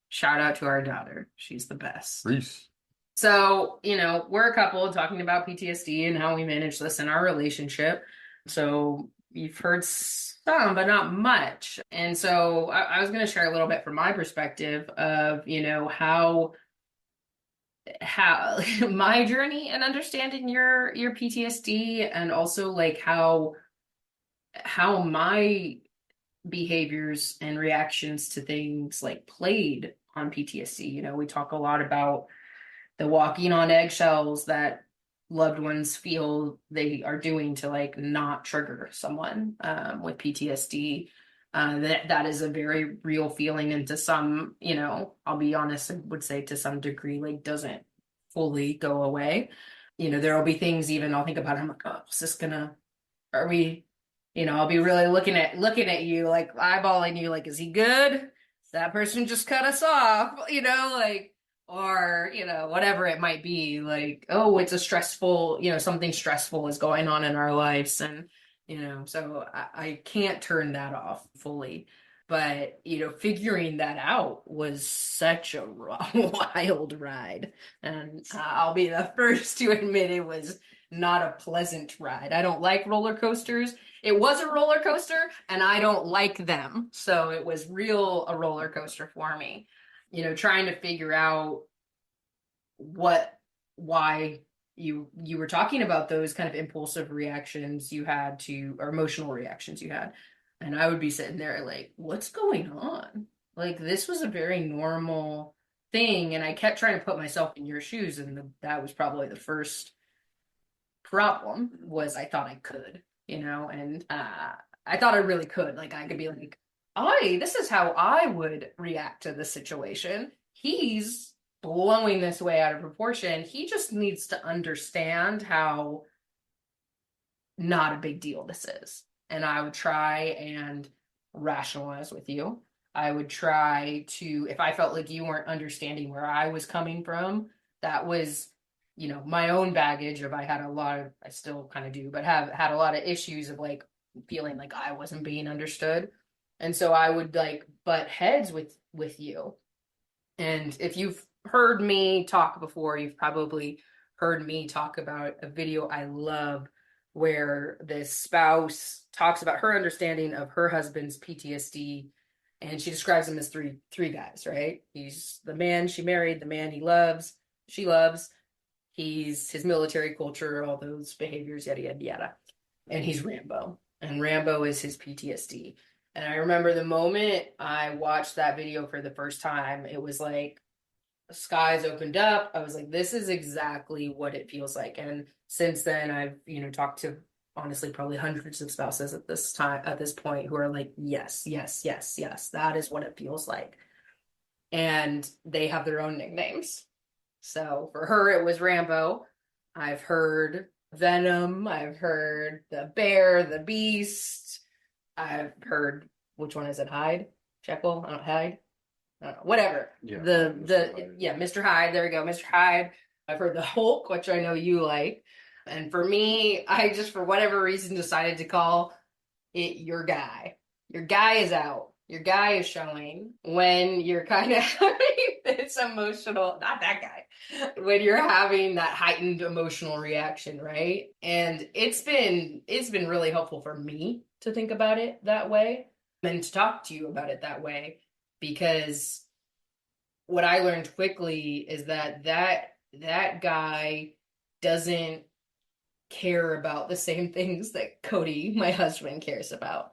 shout out to our daughter. She's the best.
Reese.
So, we're a couple talking about PTSD and how we manage this in our relationship. So you've heard some, but not much. And so I was going to share a little bit from my perspective of, how my journey in understanding your PTSD, and also like how my behaviors and reactions to things like played on PTSD. We talk a lot about the walking on eggshells that loved ones feel they are doing to like not trigger someone with PTSD. That is a very real feeling, and to some, I'll be honest, I would say to some degree, like doesn't fully go away. There will be things even I'll think about. I'm like, oh, is this gonna? Are we? I'll be really looking at you, like eyeballing you, like, is he good? That person just cut us off, like, or, whatever it might be, like, oh, it's a stressful, something stressful is going on in our lives. And, so I can't turn that off fully. But, figuring that out was such a wild ride. And I'll be the first to admit it was not a pleasant ride. I don't like roller coasters. It was a roller coaster, and I don't like them. So it was a roller coaster for me. Trying to figure out why you were talking about those kind of impulsive reactions you had to, or emotional reactions you had. And I would be sitting there like, what's going on? Like, this was a very normal thing. And I kept trying to put myself in your shoes. And that was probably the first problem, was I thought I could, and I thought I really could. Like, I could be like, this is how I would react to this situation. He's blowing this way out of proportion. He just needs to understand how not a big deal this is. And I would try and rationalize with you. I would try to, if I felt like you weren't understanding where I was coming from, that was, my own baggage of, I still kind of do, but have had a lot of issues of like feeling like I wasn't being understood. And so I would like butt heads with you. And if you've heard me talk before, you've probably heard me talk about a video I love where this spouse talks about her understanding of her husband's PTSD, and she describes him as three guys, right? He's the man she married, the man she loves. He's his military culture, all those behaviors, yada, yada, yada. And he's Rambo. And Rambo is his PTSD. And I remember the moment I watched that video for the first time, it was like the skies opened up. I was like, this is exactly what it feels like. And since then, I've, talked to honestly probably hundreds of spouses at this point who are like, yes, yes, yes, yes, that is what it feels like. And they have their own nicknames. So for her, it was Rambo. I've heard Venom. I've heard the Bear, the Beast. I've heard, which one is it? Hyde? Jekyll? I don't Hyde. I don't know. Whatever.
Yeah,
Mr. Hyde. There we go, Mr. Hyde. I've heard the Hulk, which I know you like. And for me, I just for whatever reason decided to call it your guy. Your guy is out. Your guy is showing when you're kind of having this emotional, not that guy, when you're having that heightened emotional reaction, right? And it's been really helpful for me to think about it that way and to talk to you about it that way, because what I learned quickly is that guy doesn't care about the same things that Cody, my husband, cares about.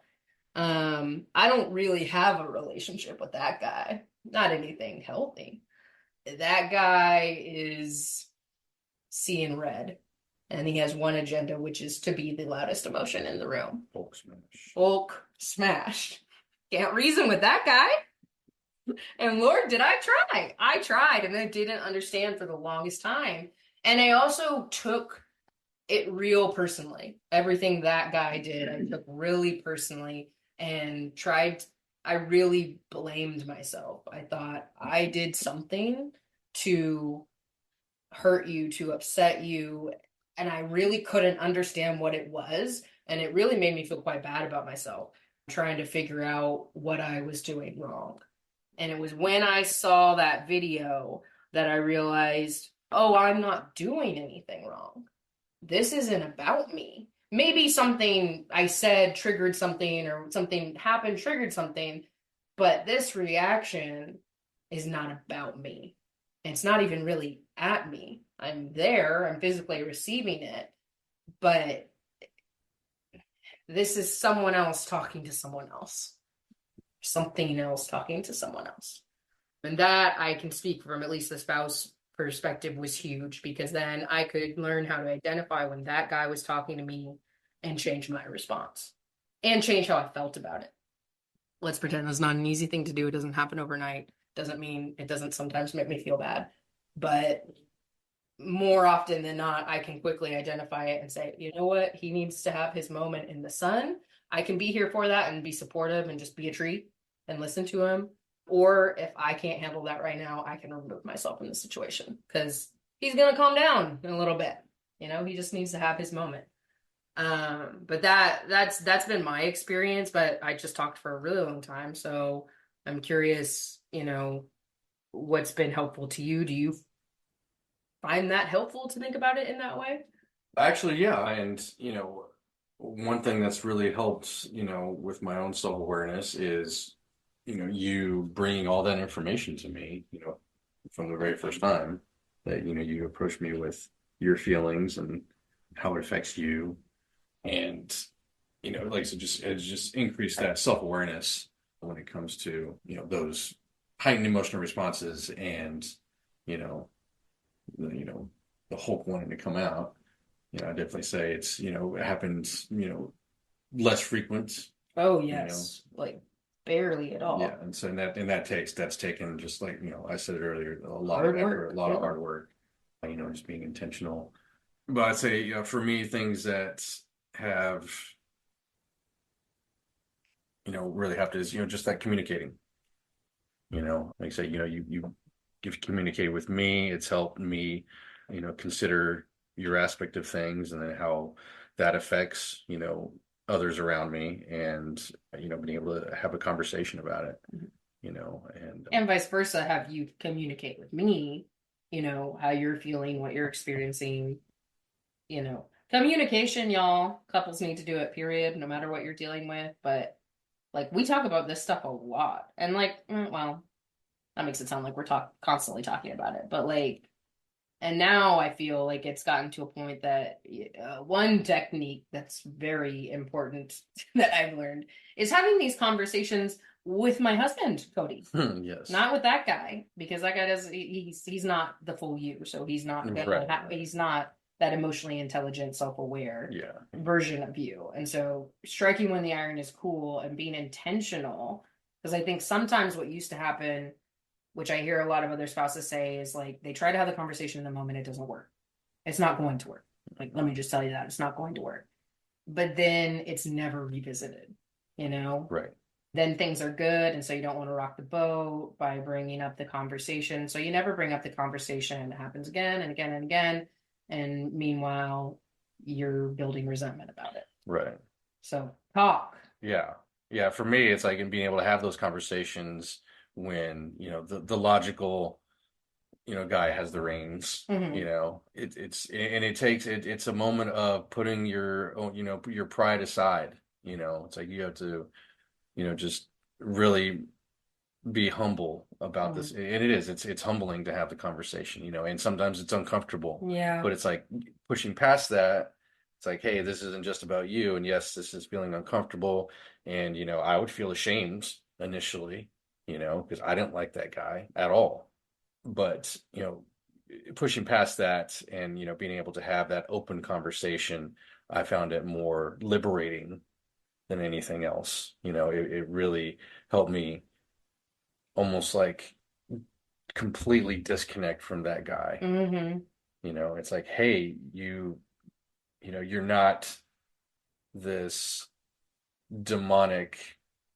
I don't really have a relationship with that guy. Not anything healthy. That guy is seeing red, and he has one agenda, which is to be the loudest emotion in the room.
Hulk smash.
Hulk smashed. Can't reason with that guy. And Lord, did I try? I tried, and I didn't understand for the longest time. And I also took it real personally. Everything that guy did, I took really personally and I really blamed myself. I thought I did something to hurt you, to upset you, and I really couldn't understand what it was. And it really made me feel quite bad about myself, trying to figure out what I was doing wrong. And it was when I saw that video that I realized, oh, I'm not doing anything wrong. This isn't about me. Maybe something I said triggered something, or something happened triggered something, but this reaction is not about me. It's not even really at me. I'm there, I'm physically receiving it, but this is someone else talking to someone else. Something else talking to someone else. And that I can speak from at least the spouse perspective was huge, because then I could learn how to identify when that guy was talking to me and change my response and change how I felt about it. Let's pretend it's not an easy thing to do. It doesn't happen overnight. Doesn't mean it doesn't sometimes make me feel bad, but more often than not, I can quickly identify it and say, you know what? He needs to have his moment in the sun. I can be here for that and be supportive and just be a tree and listen to him. Or if I can't handle that right now, I can remove myself from the situation, because he's going to calm down in a little bit. He just needs to have his moment. But that's been my experience, but I just talked for a really long time. So I'm curious, what's been helpful to you? Do you find that helpful to think about it in that way?
Actually, yeah. And, one thing that's really helped, with my own self-awareness is, you bringing all that information to me, from the very first time that, you approached me with your feelings and how it affects you. And, like I said, it's just increased that self-awareness when it comes to, those heightened emotional responses and, the Hulk wanting to come out. I definitely say it's, it happens, less frequent.
Oh, yes. Like barely at all.
Yeah. And so that's taken, just like, I said it earlier, a lot of effort, a lot of hard work, just being intentional. But I'd say, for me, things that have, really helped is, just that communicating, like I say, you've communicated with me. It's helped me, consider your aspect of things and then how that affects, others around me, and, being able to have a conversation about it,
and vice versa, have you communicate with me, how you're feeling, what you're experiencing, communication, y'all, couples need to do it, period, no matter what you're dealing with. But like, we talk about this stuff a lot, and like, well, that makes it sound like we're constantly talking about it, but like, And now I feel like it's gotten to a point that one technique that's very important that I've learned is having these conversations with my husband, Cody.
Yes.
Not with that guy, because that guy he's not the full you. So he's not he's not that emotionally intelligent, self-aware version of you. And so striking when the iron is cool and being intentional, because I think sometimes what used to happen, which I hear a lot of other spouses say, is like they try to have the conversation in the moment, it doesn't work. It's not going to work. Like, let me just tell you that it's not going to work. But then it's never revisited, you know?
Right.
Then things are good, and so you don't want to rock the boat by bringing up the conversation. So you never bring up the conversation, and it happens again and again and again. And meanwhile, you're building resentment about it.
Right.
So talk.
Yeah. Yeah. For me, it's like in being able to have those conversations when, you know, the logical, you know, guy has the reins, you know, it's a moment of putting your own, you know, your pride aside, you know, it's like you have to, you know, just really be humble about this. And it's humbling to have the conversation, you know, and sometimes it's uncomfortable.
Yeah.
But it's like pushing past that. It's like, hey, this isn't just about you. And yes, this is feeling uncomfortable. And, you know, I would feel ashamed initially, you know, because I didn't like that guy at all. But, you know, pushing past that and, you know, being able to have that open conversation, I found it more liberating than anything else. You know, it really helped me almost like completely disconnect from that guy. You know, it's like, hey, you know, you're not this demonic,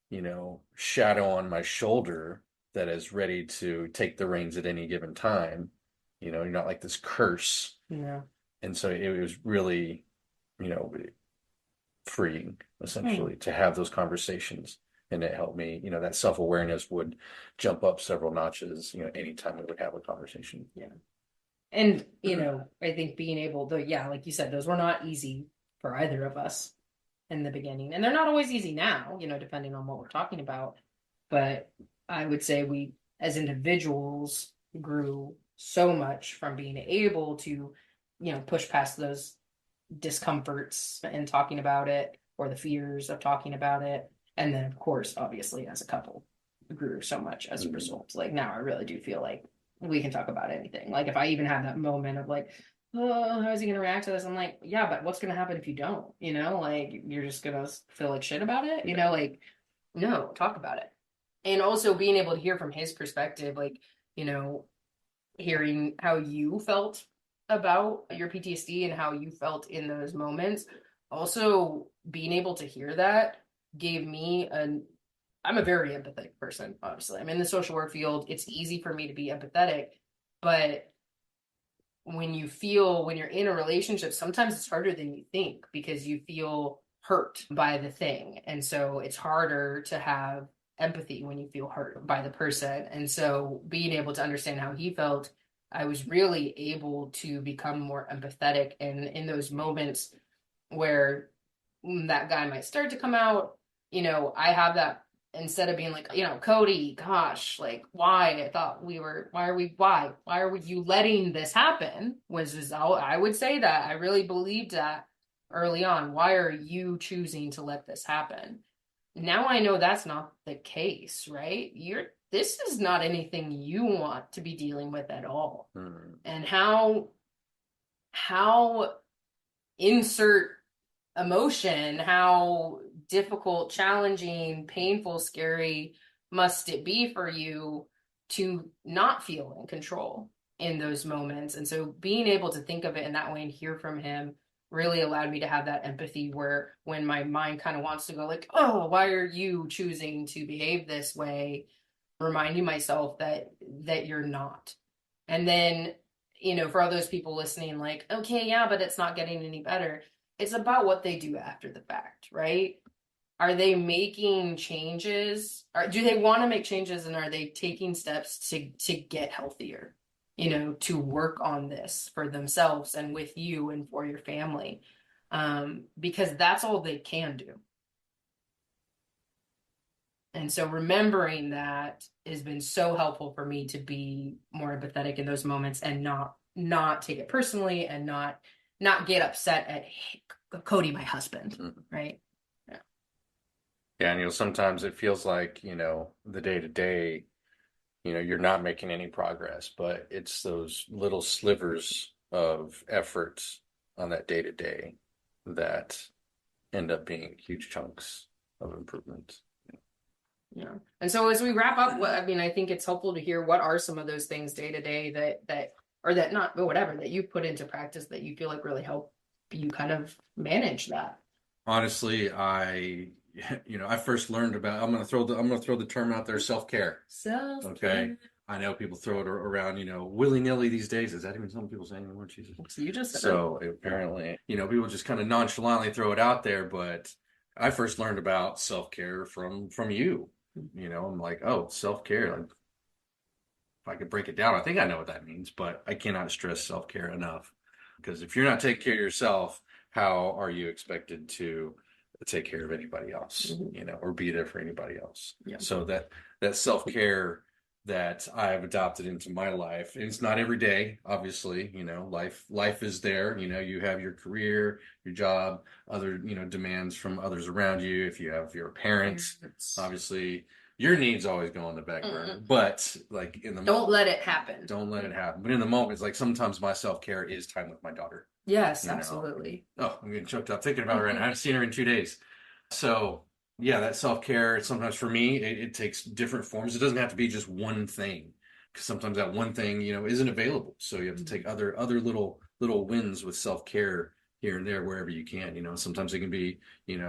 you know, shadow on my shoulder that is ready to take the reins at any given time. You know, you're not like this curse.
Yeah.
And so it was really, you know, freeing essentially to have those conversations. And it helped me, you know, that self-awareness would jump up several notches, you know, anytime we would have a conversation.
Yeah. And, you know, I think being able to, like you said, those were not easy for either of us in the beginning. And they're not always easy now, you know, depending on what we're talking about. But I would say we, as individuals, grew so much from being able to, you know, push past those discomforts and talking about it, or the fears of talking about it. And then, of course, obviously, as a couple, grew so much as a result. Like now, I really do feel like we can talk about anything. Like if I even have that moment of like, oh, how is he going to react to this? I'm like, yeah, but what's going to happen if you don't? You know, like you're just going to feel like shit about it. You know, like no, talk about it. And also being able to hear from his perspective, like, you know, hearing how you felt about your PTSD and how you felt in those moments. Also, being able to hear that gave me I'm a very empathetic person, obviously. I'm in the social work field. It's easy for me to be empathetic, but when you're in a relationship, sometimes it's harder than you think because you feel hurt by the thing. And so it's harder to have empathy when you feel hurt by the person. And so being able to understand how he felt, I was really able to become more empathetic. And in those moments where that guy might start to come out, you know, I have that, instead of being like, you know, Cody, gosh, like, why? I thought why are you letting this happen? I would say that I really believed that early on. Why are you choosing to let this happen? Now I know that's not the case, right? This is not anything you want to be dealing with at all. And how insert emotion, how difficult, challenging, painful, scary must it be for you to not feel in control in those moments? And so being able to think of it in that way and hear from him really allowed me to have that empathy, where when my mind kind of wants to go like, oh, why are you choosing to behave this way? Reminding myself that you're not. And then, you know, for all those people listening, like, okay, yeah, but it's not getting any better. It's about what they do after the fact, right? Are they making changes? Or do they want to make changes, and are they taking steps to get healthier? You know, to work on this for themselves and with you and for your family, because that's all they can do. And so remembering that has been so helpful for me to be more empathetic in those moments and not not take it personally and not get upset at Cody, my husband, right?
Yeah, and sometimes it feels like, the day to day, you're not making any progress, but it's those little slivers of efforts on that day to day that end up being huge chunks of improvement.
Yeah. And so as we wrap up, I think it's helpful to hear what are some of those things day to day that you put into practice that you feel like really help you kind of manage that.
Honestly, I first learned about, I'm gonna throw the term out there, self-care.
Self-care.
Okay. I know people throw it around, willy-nilly these days. Is that even something people saying anymore? Jesus.
You just said
so apparently, people just kind of nonchalantly throw it out there, but I first learned about self-care from you. I'm like, oh, self-care. Like, if I could break it down, I think I know what that means, but I cannot stress self-care enough. Because if you're not taking care of yourself, how are you expected to take care of anybody else, or be there for anybody else?
Yeah.
So that self-care that I've adopted into my life, and it's not every day, obviously, life is there, you have your career, your job, other, demands from others around you. If you have your parents, obviously your needs always go on the back burner, but like
don't let it happen.
But in the moment, it's like sometimes my self-care is time with my daughter.
Yes, absolutely.
Oh, I'm getting choked up thinking about her right now. I haven't seen her in 2 days. So yeah, that self-care, sometimes for me, it takes different forms. It doesn't have to be just one thing, because sometimes that one thing, isn't available. So you have to take other little wins with self-care here and there, wherever you can. Sometimes it can be,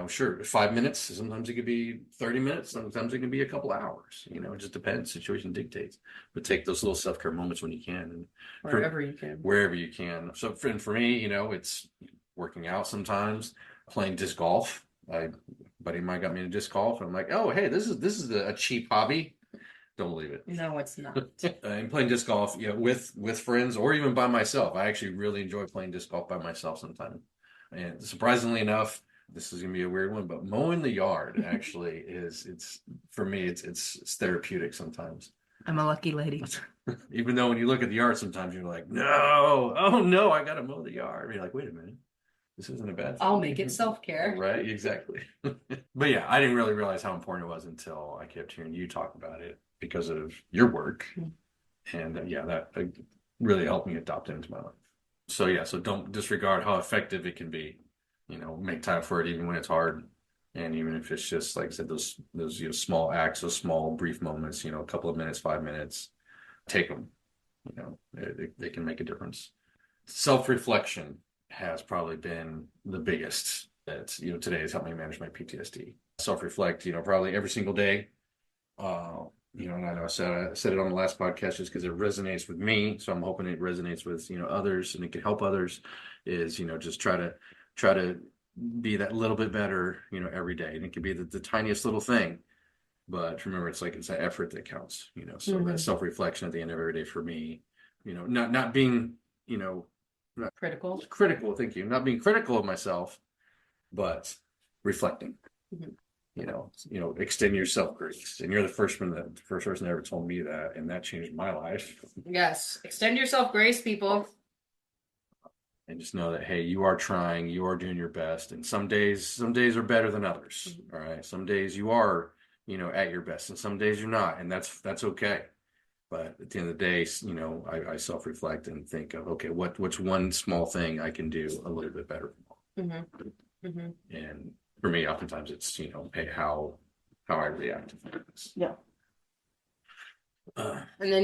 sure, 5 minutes. Sometimes it could be 30 minutes. Sometimes it can be a couple hours. It just depends. Situation dictates. But take those little self-care moments when you can. And
wherever you can.
Wherever you can. So for me, it's working out sometimes, playing disc golf. A buddy of mine got me into disc golf, and I'm like, oh, hey, this is a cheap hobby. Don't believe it.
No, it's not.
And playing disc golf, with friends or even by myself. I actually really enjoy playing disc golf by myself sometimes. And surprisingly enough, this is gonna be a weird one, but mowing the yard actually it's for me, it's therapeutic sometimes.
I'm a lucky lady.
Even though when you look at the yard, sometimes you're like, no, oh no, I gotta mow the yard. And you're like, wait a minute. This isn't a bad thing.
I'll make it self-care.
Right, exactly. But yeah, I didn't really realize how important it was until I kept hearing you talk about it because of your work. And that really helped me adopt it into my life. So yeah, so don't disregard how effective it can be. Make time for it even when it's hard. And even if it's just, like I said, those small acts, those small brief moments, a couple of minutes, 5 minutes, take them. They can make a difference. Self-reflection has probably been the biggest that, today has helped me manage my PTSD. Self-reflect, probably every single day. And I know I said it on the last podcast just because it resonates with me. So I'm hoping it resonates with, others, and it can help others, is, just try to be that little bit better, every day. And it can be the tiniest little thing. But remember, it's that effort that counts, so that self-reflection at the end of every day for me, not being,
critical.
Thank you. Not being critical of myself, but reflecting. Extend yourself grace. And you're the first person that ever told me that, and that changed my life.
Yes. Extend yourself grace, people.
And just know that, hey, you are trying, you are doing your best. And some days are better than others. All right. Some days you are, at your best, and some days you're not. And that's okay. But at the end of the day, I self-reflect and think of, okay, what's one small thing I can do a little bit better. And for me, oftentimes it's, hey, how I react to things.
Yeah. And then,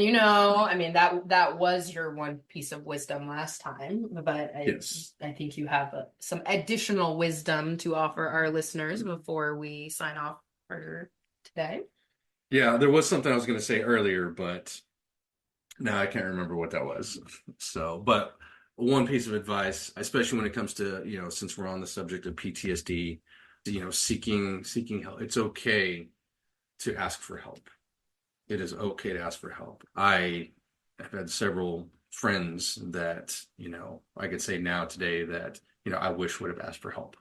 that was your one piece of wisdom last time, but I think you have some additional wisdom to offer our listeners before we sign off for today.
Yeah, there was something I was going to say earlier, but now I can't remember what that was. So, but one piece of advice, especially when it comes to, since we're on the subject of PTSD, seeking help. It's okay to ask for help. It is okay to ask for help. I have had several friends that, I could say now today that, I wish would have asked for help.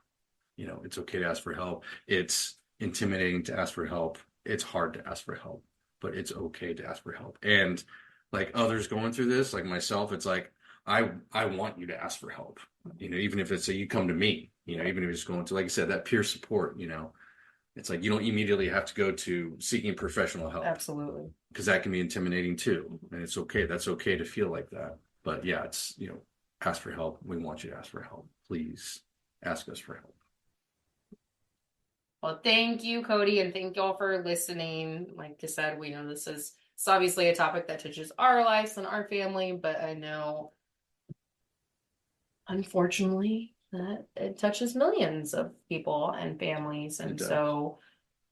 It's okay to ask for help. It's intimidating to ask for help. It's hard to ask for help, but it's okay to ask for help. And like others going through this, like myself, it's like, I want you to ask for help, even if it's you come to me, even if it's going to, like I said, that peer support, it's like you don't immediately have to go to seeking professional help.
Absolutely.
Because that can be intimidating too. And it's okay. That's okay to feel like that. But yeah, it's, ask for help. We want you to ask for help. Please ask us for help.
Well, thank you, Cody, and thank you all for listening. Like I said, we know it's obviously a topic that touches our lives and our family, but I know, unfortunately, that it touches millions of people and families. And so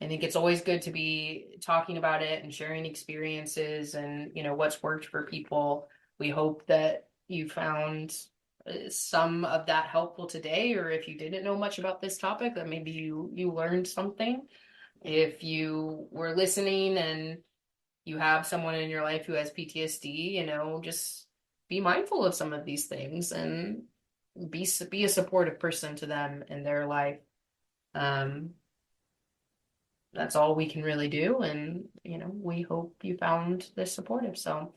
I think it's always good to be talking about it and sharing experiences and, what's worked for people. We hope that you found some of that helpful today, or if you didn't know much about this topic, that maybe you learned something. If you were listening and you have someone in your life who has PTSD, just be mindful of some of these things and be a supportive person to them in their life. That's all we can really do, and we hope you found this supportive. So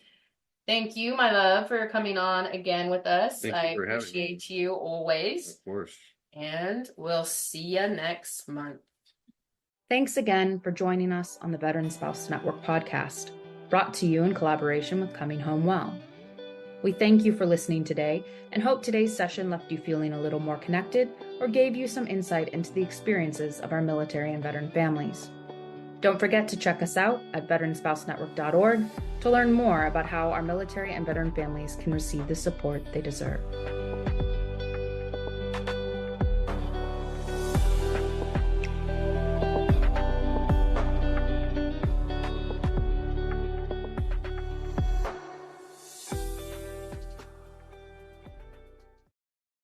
thank you, my love, for coming on again with us. I appreciate you always.
Of course.
And we'll see you next month.
Thanks again for joining us on the Veteran Spouse Network podcast, brought to you in collaboration with Coming Home Well. We thank you for listening today and hope today's session left you feeling a little more connected or gave you some insight into the experiences of our military and veteran families. Don't forget to check us out at veteranspousenetwork.org to learn more about how our military and veteran families can receive the support they deserve.